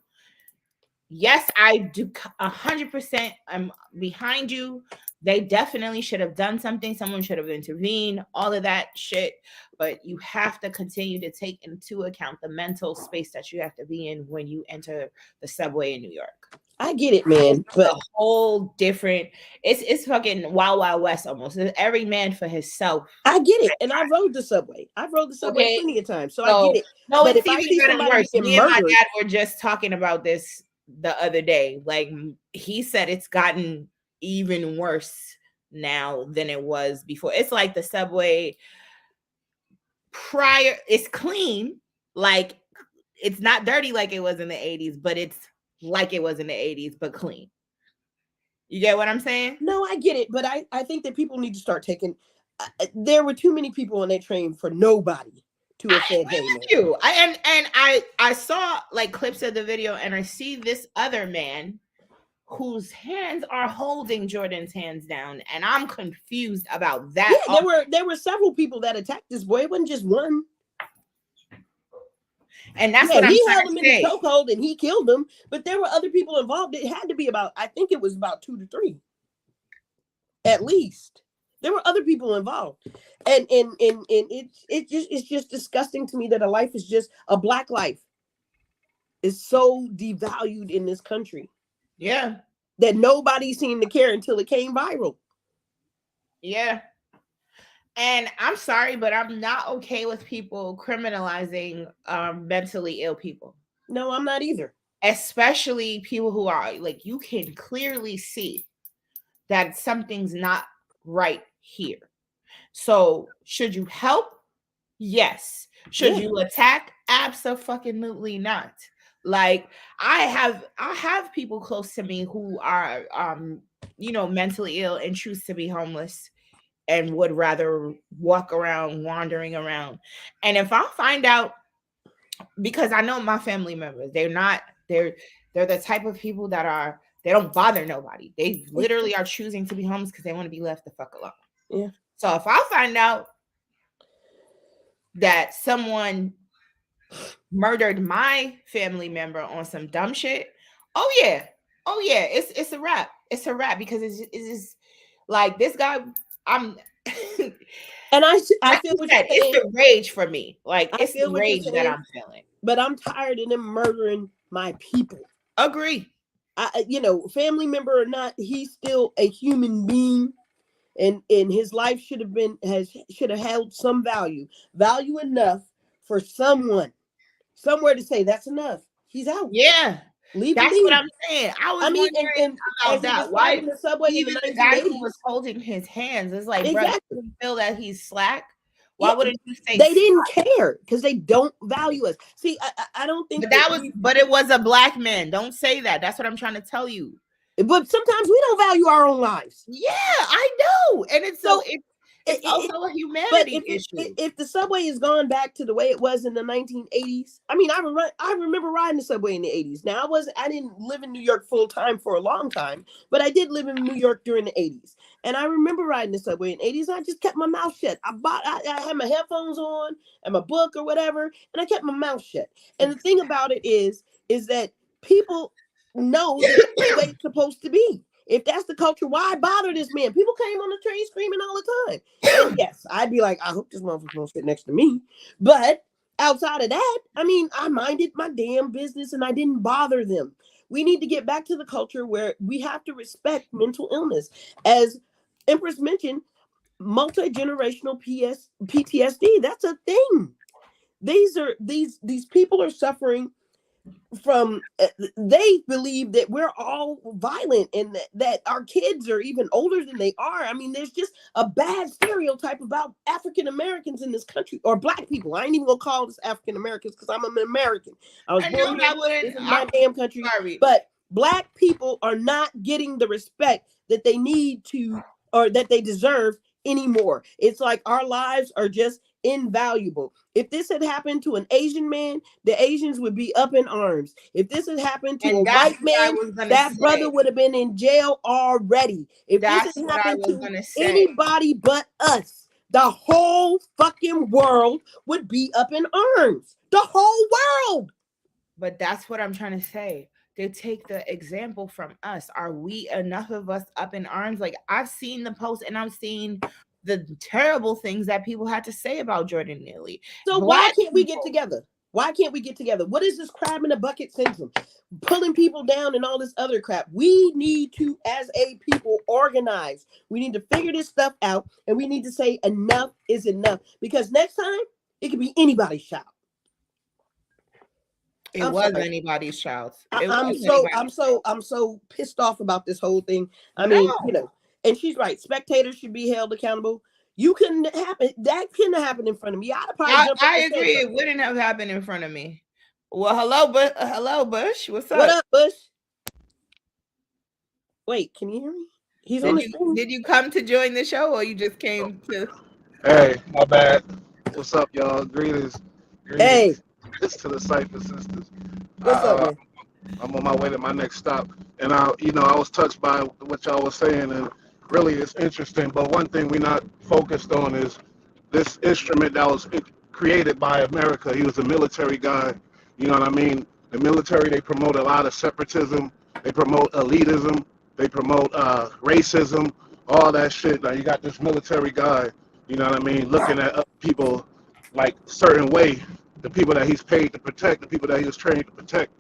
Yes, I do 100%. I'm behind you. They definitely should have done something. Someone should have intervened, all of that shit. But you have to continue to take into account the mental space that you have to be in when you enter the subway in New York. I get it, man. But a whole different, it's fucking Wild Wild West almost. It's every man for himself. I get it. And I rode the subway. I've rode the subway plenty of times. So I get it. No, but it's if I see somebody worse. getting Me and my murdered, dad were just talking about this the other day. Like, he said it's gotten even worse now than it was before. It's like the subway prior, it's clean, like it's not dirty like it was in the 80s, but it's like it was in the 80s, but clean. You get what I'm saying? No, I get it, but I think that people need to start taking. There were too many people on that train for nobody to have said, "Hey, man." You. I saw like clips of the video, and I see this other man whose hands are holding Jordan's hands down, and I'm confused about that. Yeah, there were several people that attacked this boy. It wasn't just one. And that's what he held him in the chokehold and he killed him. But there were other people involved. It had to be about, I think it was about 2 to 3, at least. There were other people involved, and it's just disgusting to me that a life is just a black life is so devalued in this country. Yeah, that nobody seemed to care until it came viral. Yeah. And I'm sorry, but I'm not okay with people criminalizing mentally ill people. No, I'm not either. Especially people who are like, you can clearly see that something's not right here. So should you help? Yes. Should you attack? Absolutely not. Like, I have people close to me who are mentally ill and choose to be homeless and would rather walk around, wandering around. And if I find out, because I know my family members, they're the type of people that they don't bother nobody. They literally are choosing to be homeless because they want to be left the fuck alone. Yeah. So if I find out that someone murdered my family member on some dumb shit, oh yeah, it's a wrap. It's a wrap, because it's just like, this guy, and I feel what you're saying. It's the rage for me. Like, it's the rage that I'm feeling. But I'm tired of them murdering my people. Agree. Family member or not, he's still a human being, and his life should have held some value enough for someone somewhere to say that's enough. He's out. Yeah. That's what I'm saying. I mean, wondering about that. Why in the subway, even the guy who was holding his hands is like, exactly. Bro, you feel that he's slack? Why wouldn't you say they didn't care? Because they don't value us. See, I don't think but it was a black man. Don't say that. That's what I'm trying to tell you. But sometimes we don't value our own lives. Yeah, I know. And it's also a humanity issue. If the subway has gone back to the way it was in the 1980s, I mean, I remember riding the subway in the 80s. Now, I didn't live in New York full time for a long time, but I did live in New York during the 80s. And I remember riding the subway in the 80s. And I just kept my mouth shut. I had my headphones on and my book or whatever, and I kept my mouth shut. And the thing about it is that people know that that's the way it's supposed to be. If that's the culture, why bother this man? People came on the train screaming all the time. And yes, I'd be like, I hope this motherfucker won't sit next to me. But outside of that, I mean, I minded my damn business and I didn't bother them. We need to get back to the culture where we have to respect mental illness. As Empress mentioned, multi-generational PTSD, that's a thing. These people are suffering from, they believe that we're all violent and that our kids are even older than they are. I mean, there's just a bad stereotype about African Americans in this country, or black people. I ain't even gonna call this African Americans because I'm an American. I was born here. This is my damn country. Sorry. But black people are not getting the respect that they need to, or that they deserve anymore. It's like our lives are just invaluable. If this had happened to an Asian man, the Asians would be up in arms. If this had happened to a white man, that brother would have been in jail already. If this had happened to anybody but us, the whole fucking world would be up in arms. The whole world. But that's what I'm trying to say. They take the example from us. Are we, enough of us, up in arms? Like, I've seen the post and I've seen the terrible things that people had to say about Jordan Neely. So why can't we get together? Why can't we get together? What is this crab in a bucket syndrome? Pulling people down and all this other crap. We need to, as a people, organize. We need to figure this stuff out, and we need to say enough is enough. Because next time, it could be anybody's child. It was anybody's child. I'm so pissed off about this whole thing. I mean, you know, and she's right. Spectators should be held accountable. You couldn't happen. That couldn't happen in front of me. I agree. It wouldn't have happened in front of me. Well, hello, Bush. What's up? What up, Bush? Wait, can you hear me? He's on the screen. Did you come to join the show, or you just came to? Hey, my bad. What's up, y'all? Greetings. Hey. To the Cypha Sistas. What's up, man? I'm on my way to my next stop, and I was touched by what y'all was saying, and really it's interesting. But one thing we're not focused on is this instrument that was created by America. He was a military guy. You know what I mean? The military, they promote a lot of separatism. They promote elitism. They promote racism. All that shit. Now you got this military guy. You know what I mean? Looking at other people like a certain way. The people that he's paid to protect, the people that he was trained to protect.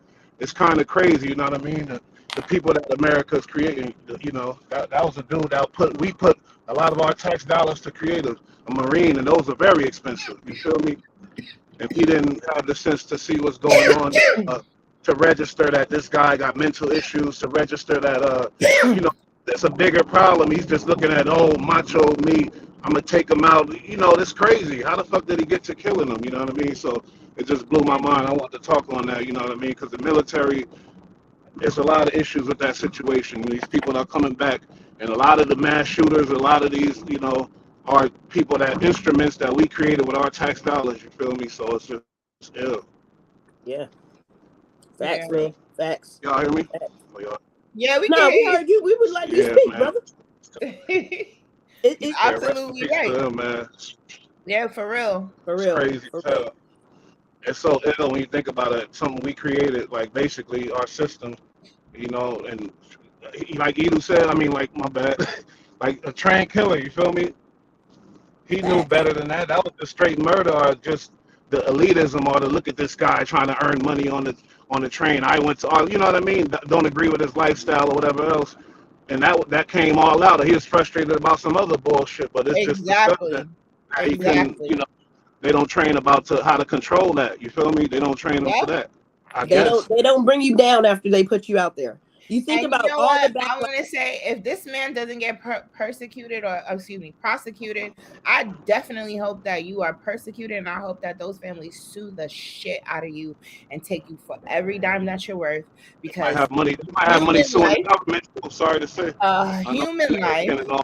It's kind of crazy, you know what I mean? The people that America's creating, you know, that was a dude that we put a lot of our tax dollars to create a Marine, and those are very expensive, you feel me? And he didn't have the sense to see what's going on, to register that this guy got mental issues, to register that, you know, there's a bigger problem. He's just looking at, oh, macho me, I'm going to take him out. You know, that's crazy. How the fuck did he get to killing him? You know what I mean? So it just blew my mind. I want to talk on that, you know what I mean? Because the military, there's a lot of issues with that situation. These people are coming back, and a lot of the mass shooters, a lot of these, you know, are people instruments that we created with our tax dollars, you feel me? So it's just ill. Yeah. Facts, man. Facts. Y'all hear me? Oh, y'all? Yeah, we heard you. We would like you speak, man. Brother. It's absolutely right. Real, man. Yeah, for real. For real. It's crazy. For real. It's so ill when you think about it. Something we created, like basically our system, you know, and like Edu said, I mean, like, my bad, like a trained killer, you feel me? He knew better than that. That was the straight murder, or just the elitism, or to look at this guy trying to earn money on the train. I went to, you know what I mean? Don't agree with his lifestyle or whatever else. And that came all out. He was frustrated about some other bullshit, but it's just the stuff that he can, you know, they don't train about how to control that. You feel me? They don't train them for that. They don't bring you down after they put you out there. You think about all the I want to say, if this man doesn't get prosecuted, I definitely hope that you are persecuted, and I hope that those families sue the shit out of you and take you for every dime that you're worth. Because you might have money suing the government. I'm sorry to say. Human life.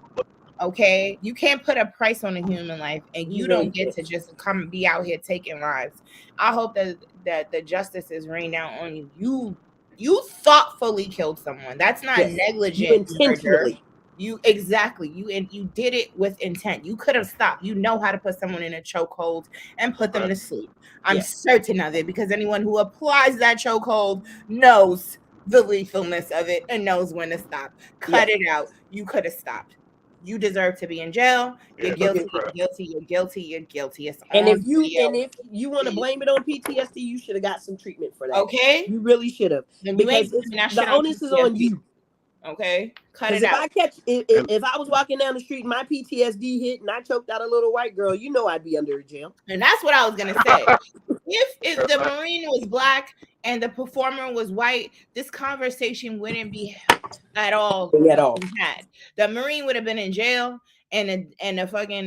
Okay, you can't put a price on a human life, and you don't get to just come be out here taking lives. I hope that the justice is rained down on you. You thoughtfully killed someone. That's not negligent. You intentionally. You did it with intent. You could have stopped. You know how to put someone in a chokehold and put them to sleep. I'm certain of it, because anyone who applies that chokehold knows the lethalness of it and knows when to stop. Cut it out. You could have stopped. You deserve to be in jail. You're guilty. You're guilty. You're guilty. You're guilty. It's And on if you video. want to blame it on PTSD, you should have got some treatment for that. Okay, you really should have, because the onus is on you. Okay, cut it Because out. if I was walking down the street and my PTSD hit and I choked out a little white girl, you know I'd be under jail. And that's what I was gonna say. If the Marine was black and the performer was white, this conversation wouldn't be at all. Had. The Marine would have been in jail, and the fucking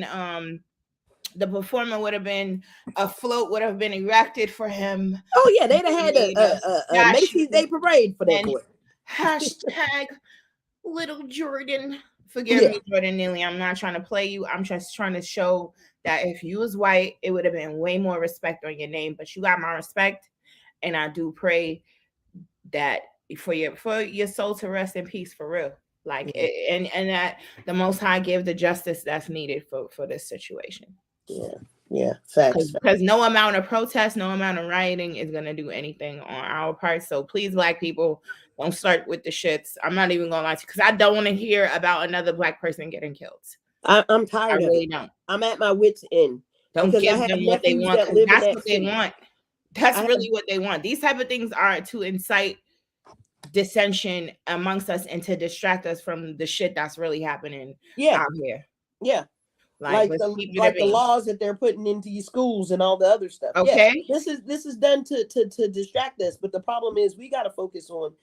the performer would have been, a float would have been erected for him. Oh yeah, they'd have had a Macy's Day Parade for that boy. Hashtag little Jordan. Forgive me, Jordan Neely. I'm not trying to play you. I'm just trying to show that if you was white, it would have been way more respect on your name. But you got my respect, and I do pray that for your soul to rest in peace, for real. Like and that the Most High give the justice that's needed for this situation. Yeah, facts. Because no amount of protest, no amount of rioting is gonna do anything on our part. So please, black people, don't start with the shits. I'm not even gonna lie to you, because I don't want to hear about another black person getting killed. I'm tired. I really don't. I'm at my wits' end. Don't give them what they want. That's what they want. That's really what they want. These type of things are to incite dissension amongst us and to distract us from the shit that's really happening out here. Yeah. Like the laws that they're putting into your schools and all the other stuff. Okay. This is done to distract us. But the problem is we got to focus on,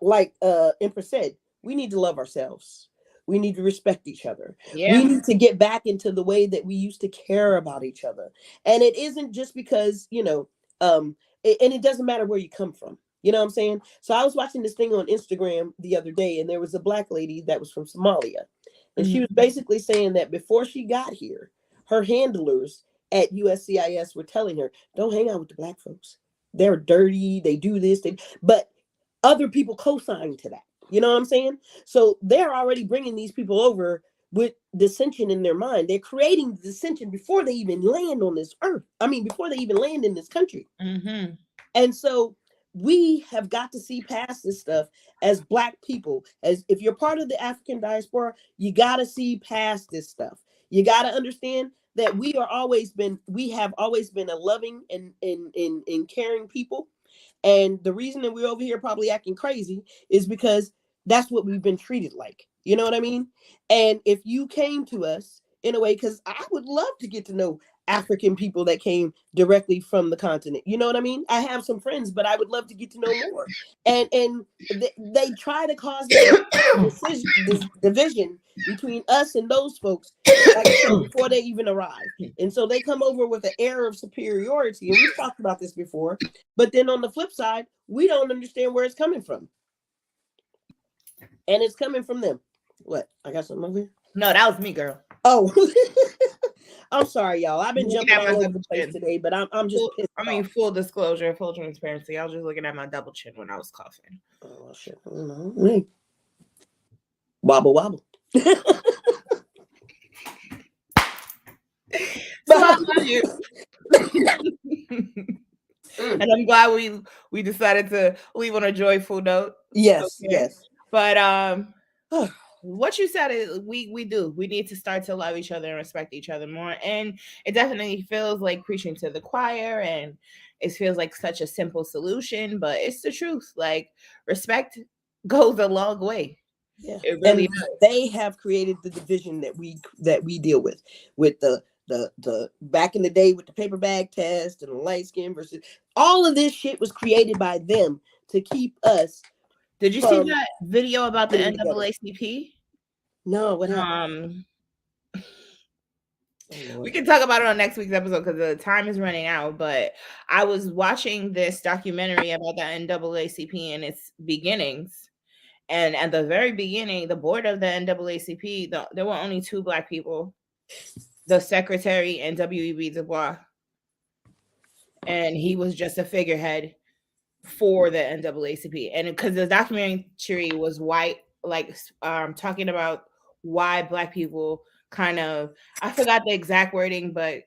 like Empress said, we need to love ourselves. We need to respect each other. Yeah. We need to get back into the way that we used to care about each other. And it isn't just because, and it doesn't matter where you come from. You know what I'm saying? So I was watching this thing on Instagram the other day, and there was a black lady that was from Somalia. And she was basically saying that before she got here, her handlers at USCIS were telling her, don't hang out with the black folks. They're dirty. They do this. But other people co-signed to that. You know what I'm saying? So they're already bringing these people over with dissension in their mind. They're creating dissension before they even land on this earth. I mean, before they even land in this country. Mm-hmm. And so we have got to see past this stuff as black people. As if you're part of the African diaspora, you got to see past this stuff. You got to understand that we have always been a loving and caring people. And the reason that we're over here probably acting crazy is because that's what we've been treated like. You know what I mean? And if you came to us in a way, because I would love to get to know African people that came directly from the continent. You know what I mean? I have some friends, but I would love to get to know more. And they try to cause this division between us and those folks, like I said, before they even arrive. And so they come over with an air of superiority. And we've talked about this before. But then on the flip side, we don't understand where it's coming from. And it's coming from them. What? I got something over here? No, that was me, girl. Oh. I'm sorry, y'all. I've been jumping all over the place today, but I'm just pissed off. Full disclosure, full transparency. I was just looking at my double chin when I was coughing. Oh shit! Wobble wobble. So I love you. And I'm glad we decided to leave on a joyful note. Yes, yes. But what you said is we need to start to love each other and respect each other more. And it definitely feels like preaching to the choir, and it feels like such a simple solution, but it's the truth. Like, respect goes a long way. Yeah, it really does. They have created the division that we deal with the back in the day with the paper bag test and the light skin versus all of this shit was created by them to keep us. Did you see that video about the NAACP? No, what happened? We can talk about it on next week's episode because the time is running out. But I was watching this documentary about the NAACP and its beginnings. And at the very beginning, the board of the NAACP, there were only 2 black people, the secretary and W.E.B. Du Bois. And he was just a figurehead for the NAACP. And because the documentary was white, like talking about why black people kind of, I forgot the exact wording, but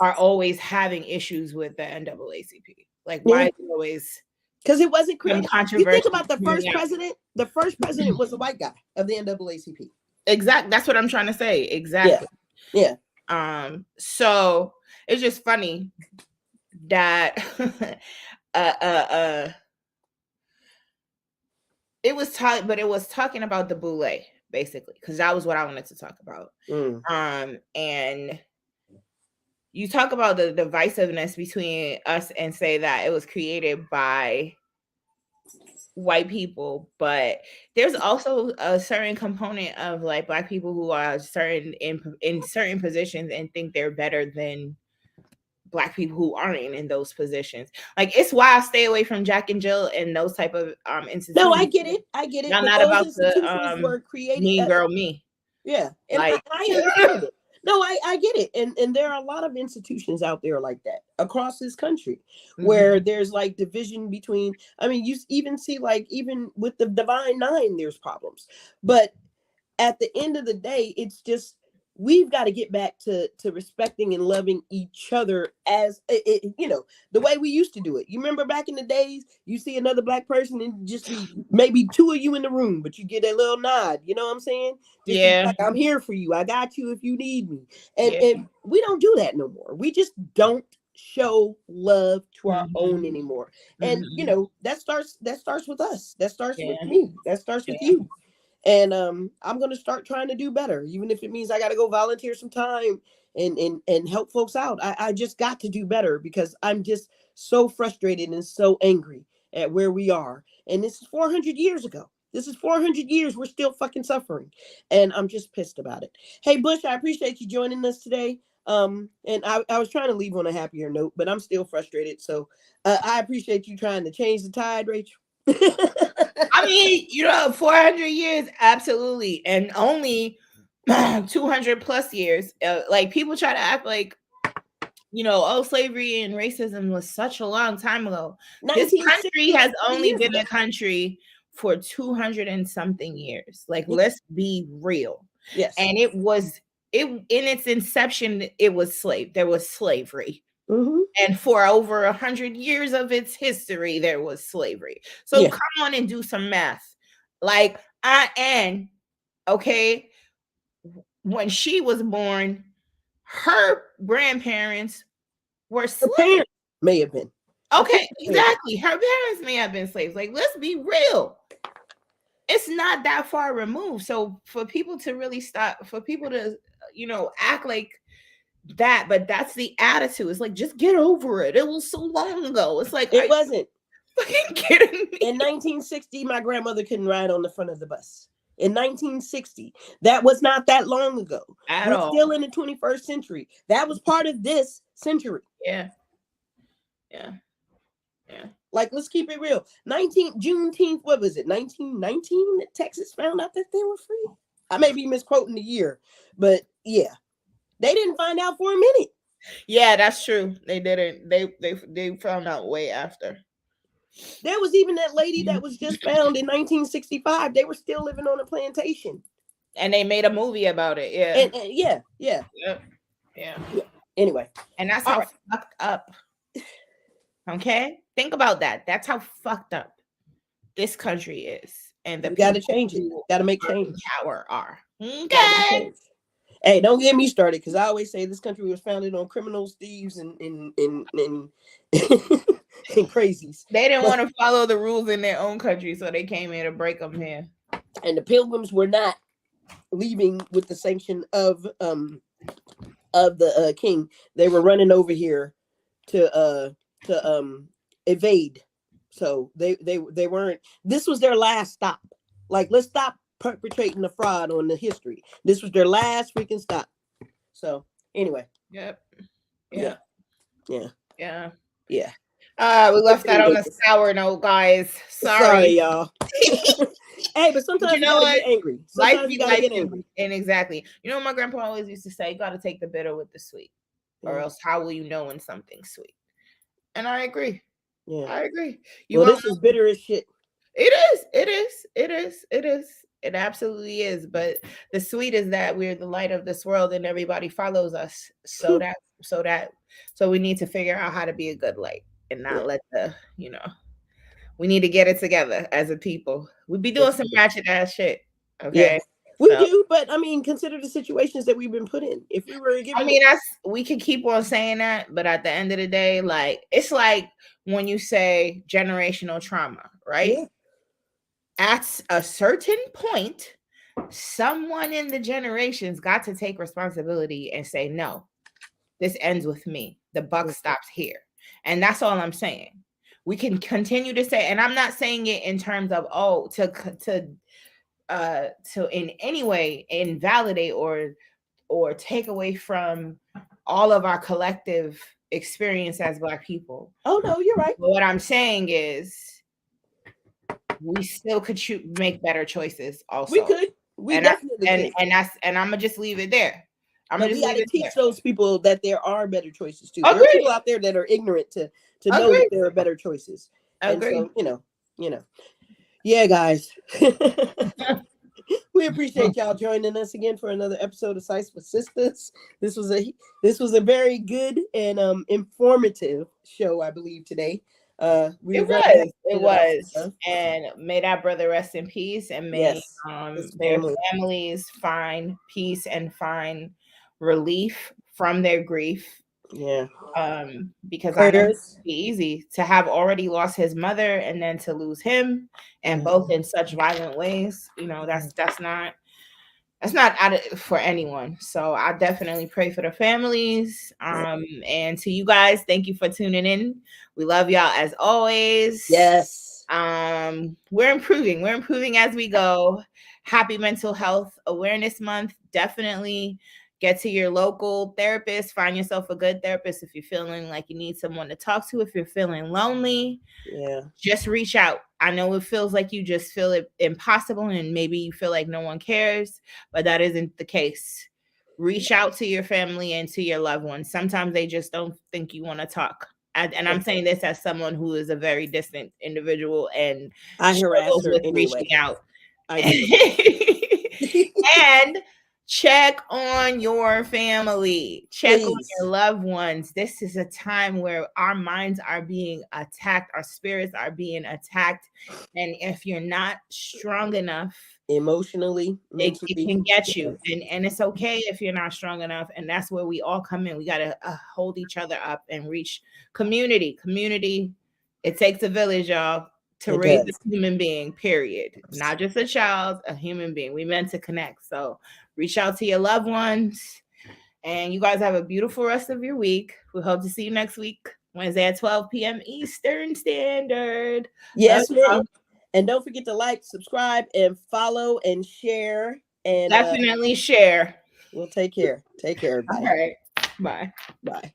are always having issues with the NAACP. Like, why is it always Because it wasn't created. You think about the first Yeah. president. The first president was a white guy of the NAACP. Exactly. That's what I'm trying to say. Exactly. Yeah. So it's just funny that it was talking about the boule, basically, because that was what I wanted to talk about. And you talk about the divisiveness between us and say that it was created by white people, but there's also a certain component of like Black people who are certain in certain positions and think they're better than Black people who aren't in those positions. Like, it's why I stay away from Jack and Jill and those type of institutions. No, I get it. I'm but not those about institutions the were created. mean girl me. Yeah, and Like, I understand it. No, I get it. And there are a lot of institutions out there like that across this country where there's like division between, I mean, you even see like even with the Divine Nine, there's problems. But at the end of the day, it's just we've got to get back to respecting and loving each other as the way we used to do it. You remember back in the days, you see another Black person and just be maybe two of you in the room, but you get a little nod. You know what I'm saying? Just like, I'm here for you. I got you if you need me. And we don't do that no more. We just don't show love to our own anymore. And that starts with us. That starts with me. That starts with you. And I'm going to start trying to do better, even if it means I got to go volunteer some time and help folks out. I just got to do better because I'm just so frustrated and so angry at where we are. And this is 400 years ago. This is 400 years. We're still fucking suffering. And I'm just pissed about it. Hey, Bush, I appreciate you joining us today. And I was trying to leave on a happier note, but I'm still frustrated. So I appreciate you trying to change the tide, Rachel. I mean, 400 years, absolutely. And only 200 plus years. Like, people try to act like, slavery and racism was such a long time ago. This country has only been a country for 200 and something years. Like, let's be real. Yes. And in its inception, it was there was slavery. And for over 100 years of its history, there was slavery. So come on and do some math. Like, when she was born, her grandparents were slaves. Her parents may have been. Okay, exactly. Her parents may have been slaves. Like, let's be real. It's not that far removed. So for people to really act like that, but that's the attitude. It's like, just get over it. It was so long ago. It's like, it wasn't. Fucking kidding me? In 1960, my grandmother couldn't ride on the front of the bus. In 1960, that was not that long ago. We're still in the 21st century. That was part of this century. Yeah. Like, let's keep it real. Juneteenth, what was it? 1919 that Texas found out that they were free. I may be misquoting the year, but yeah. They didn't find out for a minute. Yeah, that's true. They didn't. They found out way after. There was even that lady that was just found in 1965. They were still living on a plantation. And they made a movie about it. Yeah. Yeah. Anyway. And that's how fucked up. Okay? Think about that. That's how fucked up this country is. And we got to change it. Got to make change. Power are. Okay. Hey, don't get me started, because I always say this country was founded on criminals, thieves, and crazies. They didn't want to follow the rules in their own country, so they came here to break them here. And the Pilgrims were not leaving with the sanction of the king. They were running over here to evade. So they weren't. This was their last stop. Like, let's stop perpetrating the fraud on the history. This was their last freaking stop. So anyway. Yeah. We left that on a sour note, guys. Sorry y'all. Hey, but sometimes you gotta get angry. Sometimes you gotta get angry. And exactly. You know what my grandpa always used to say? You gotta take the bitter with the sweet. Or else how will you know when something's sweet? And I agree. Yeah. I agree. This is bitter as shit. It is. It absolutely is. But the sweet is that we're the light of this world and everybody follows us. So we need to figure out how to be a good light and not let we We need to get it together as a people. We be doing some ratchet ass shit. Okay. Yeah, we do, but I mean, consider the situations that we've been put in. If we were given, I mean, we can keep on saying that, but at the end of the day, like it's like when you say generational trauma, right? Yeah. At a certain point, someone in the generations got to take responsibility and say, no, this ends with me. The buck stops here. And that's all I'm saying. We can continue to say, and I'm not saying it in terms of, to in any way invalidate or take away from all of our collective experience as Black people. Oh no, you're right. But what I'm saying is we still could make better choices also. We could. We definitely could. And I'm gonna just leave it there. But we got to teach those people that there are better choices too. Agreed. There are people out there that are ignorant to know that there are better choices. Agreed. And so, you know. Yeah, guys. We appreciate y'all joining us again for another episode of Cypha Sistas. This was a very good and informative show, I believe, today. It was. And may that brother rest in peace, and may their families find peace and find relief from their grief. Yeah. Because I know it's easy to have already lost his mother and then to lose him, and both in such violent ways. You know, that's not for anyone. So I definitely pray for the families. And to you guys, thank you for tuning in. We love y'all as always. Yes. We're improving as we go. Happy Mental Health Awareness Month. Definitely get to your local therapist. Find yourself a good therapist if you're feeling like you need someone to talk to. If you're feeling lonely, just reach out. I know it feels like you just feel it impossible, and maybe you feel like no one cares, but that isn't the case. Reach out to your family and to your loved ones. Sometimes they just don't think you want to talk. And I'm saying this as someone who is a very distant individual, and I harass her with anyway. Reaching out. And check on your family. Check on your loved ones. This is a time where our minds are being attacked. Our spirits are being attacked. And if you're not strong enough emotionally, it can get you. And it's okay if you're not strong enough. And that's where we all come in. We got to hold each other up and reach community. It takes a village, y'all, to raise a human being, period. Not just a child, a human being. We meant to connect. So reach out to your loved ones. And you guys have a beautiful rest of your week. We hope to see you next week, Wednesday at 12 p.m. Eastern Standard. Yes, ma'am. And don't forget to like, subscribe, and follow and share. And definitely share. We'll take care. Take care, everybody. All right. Bye. Bye.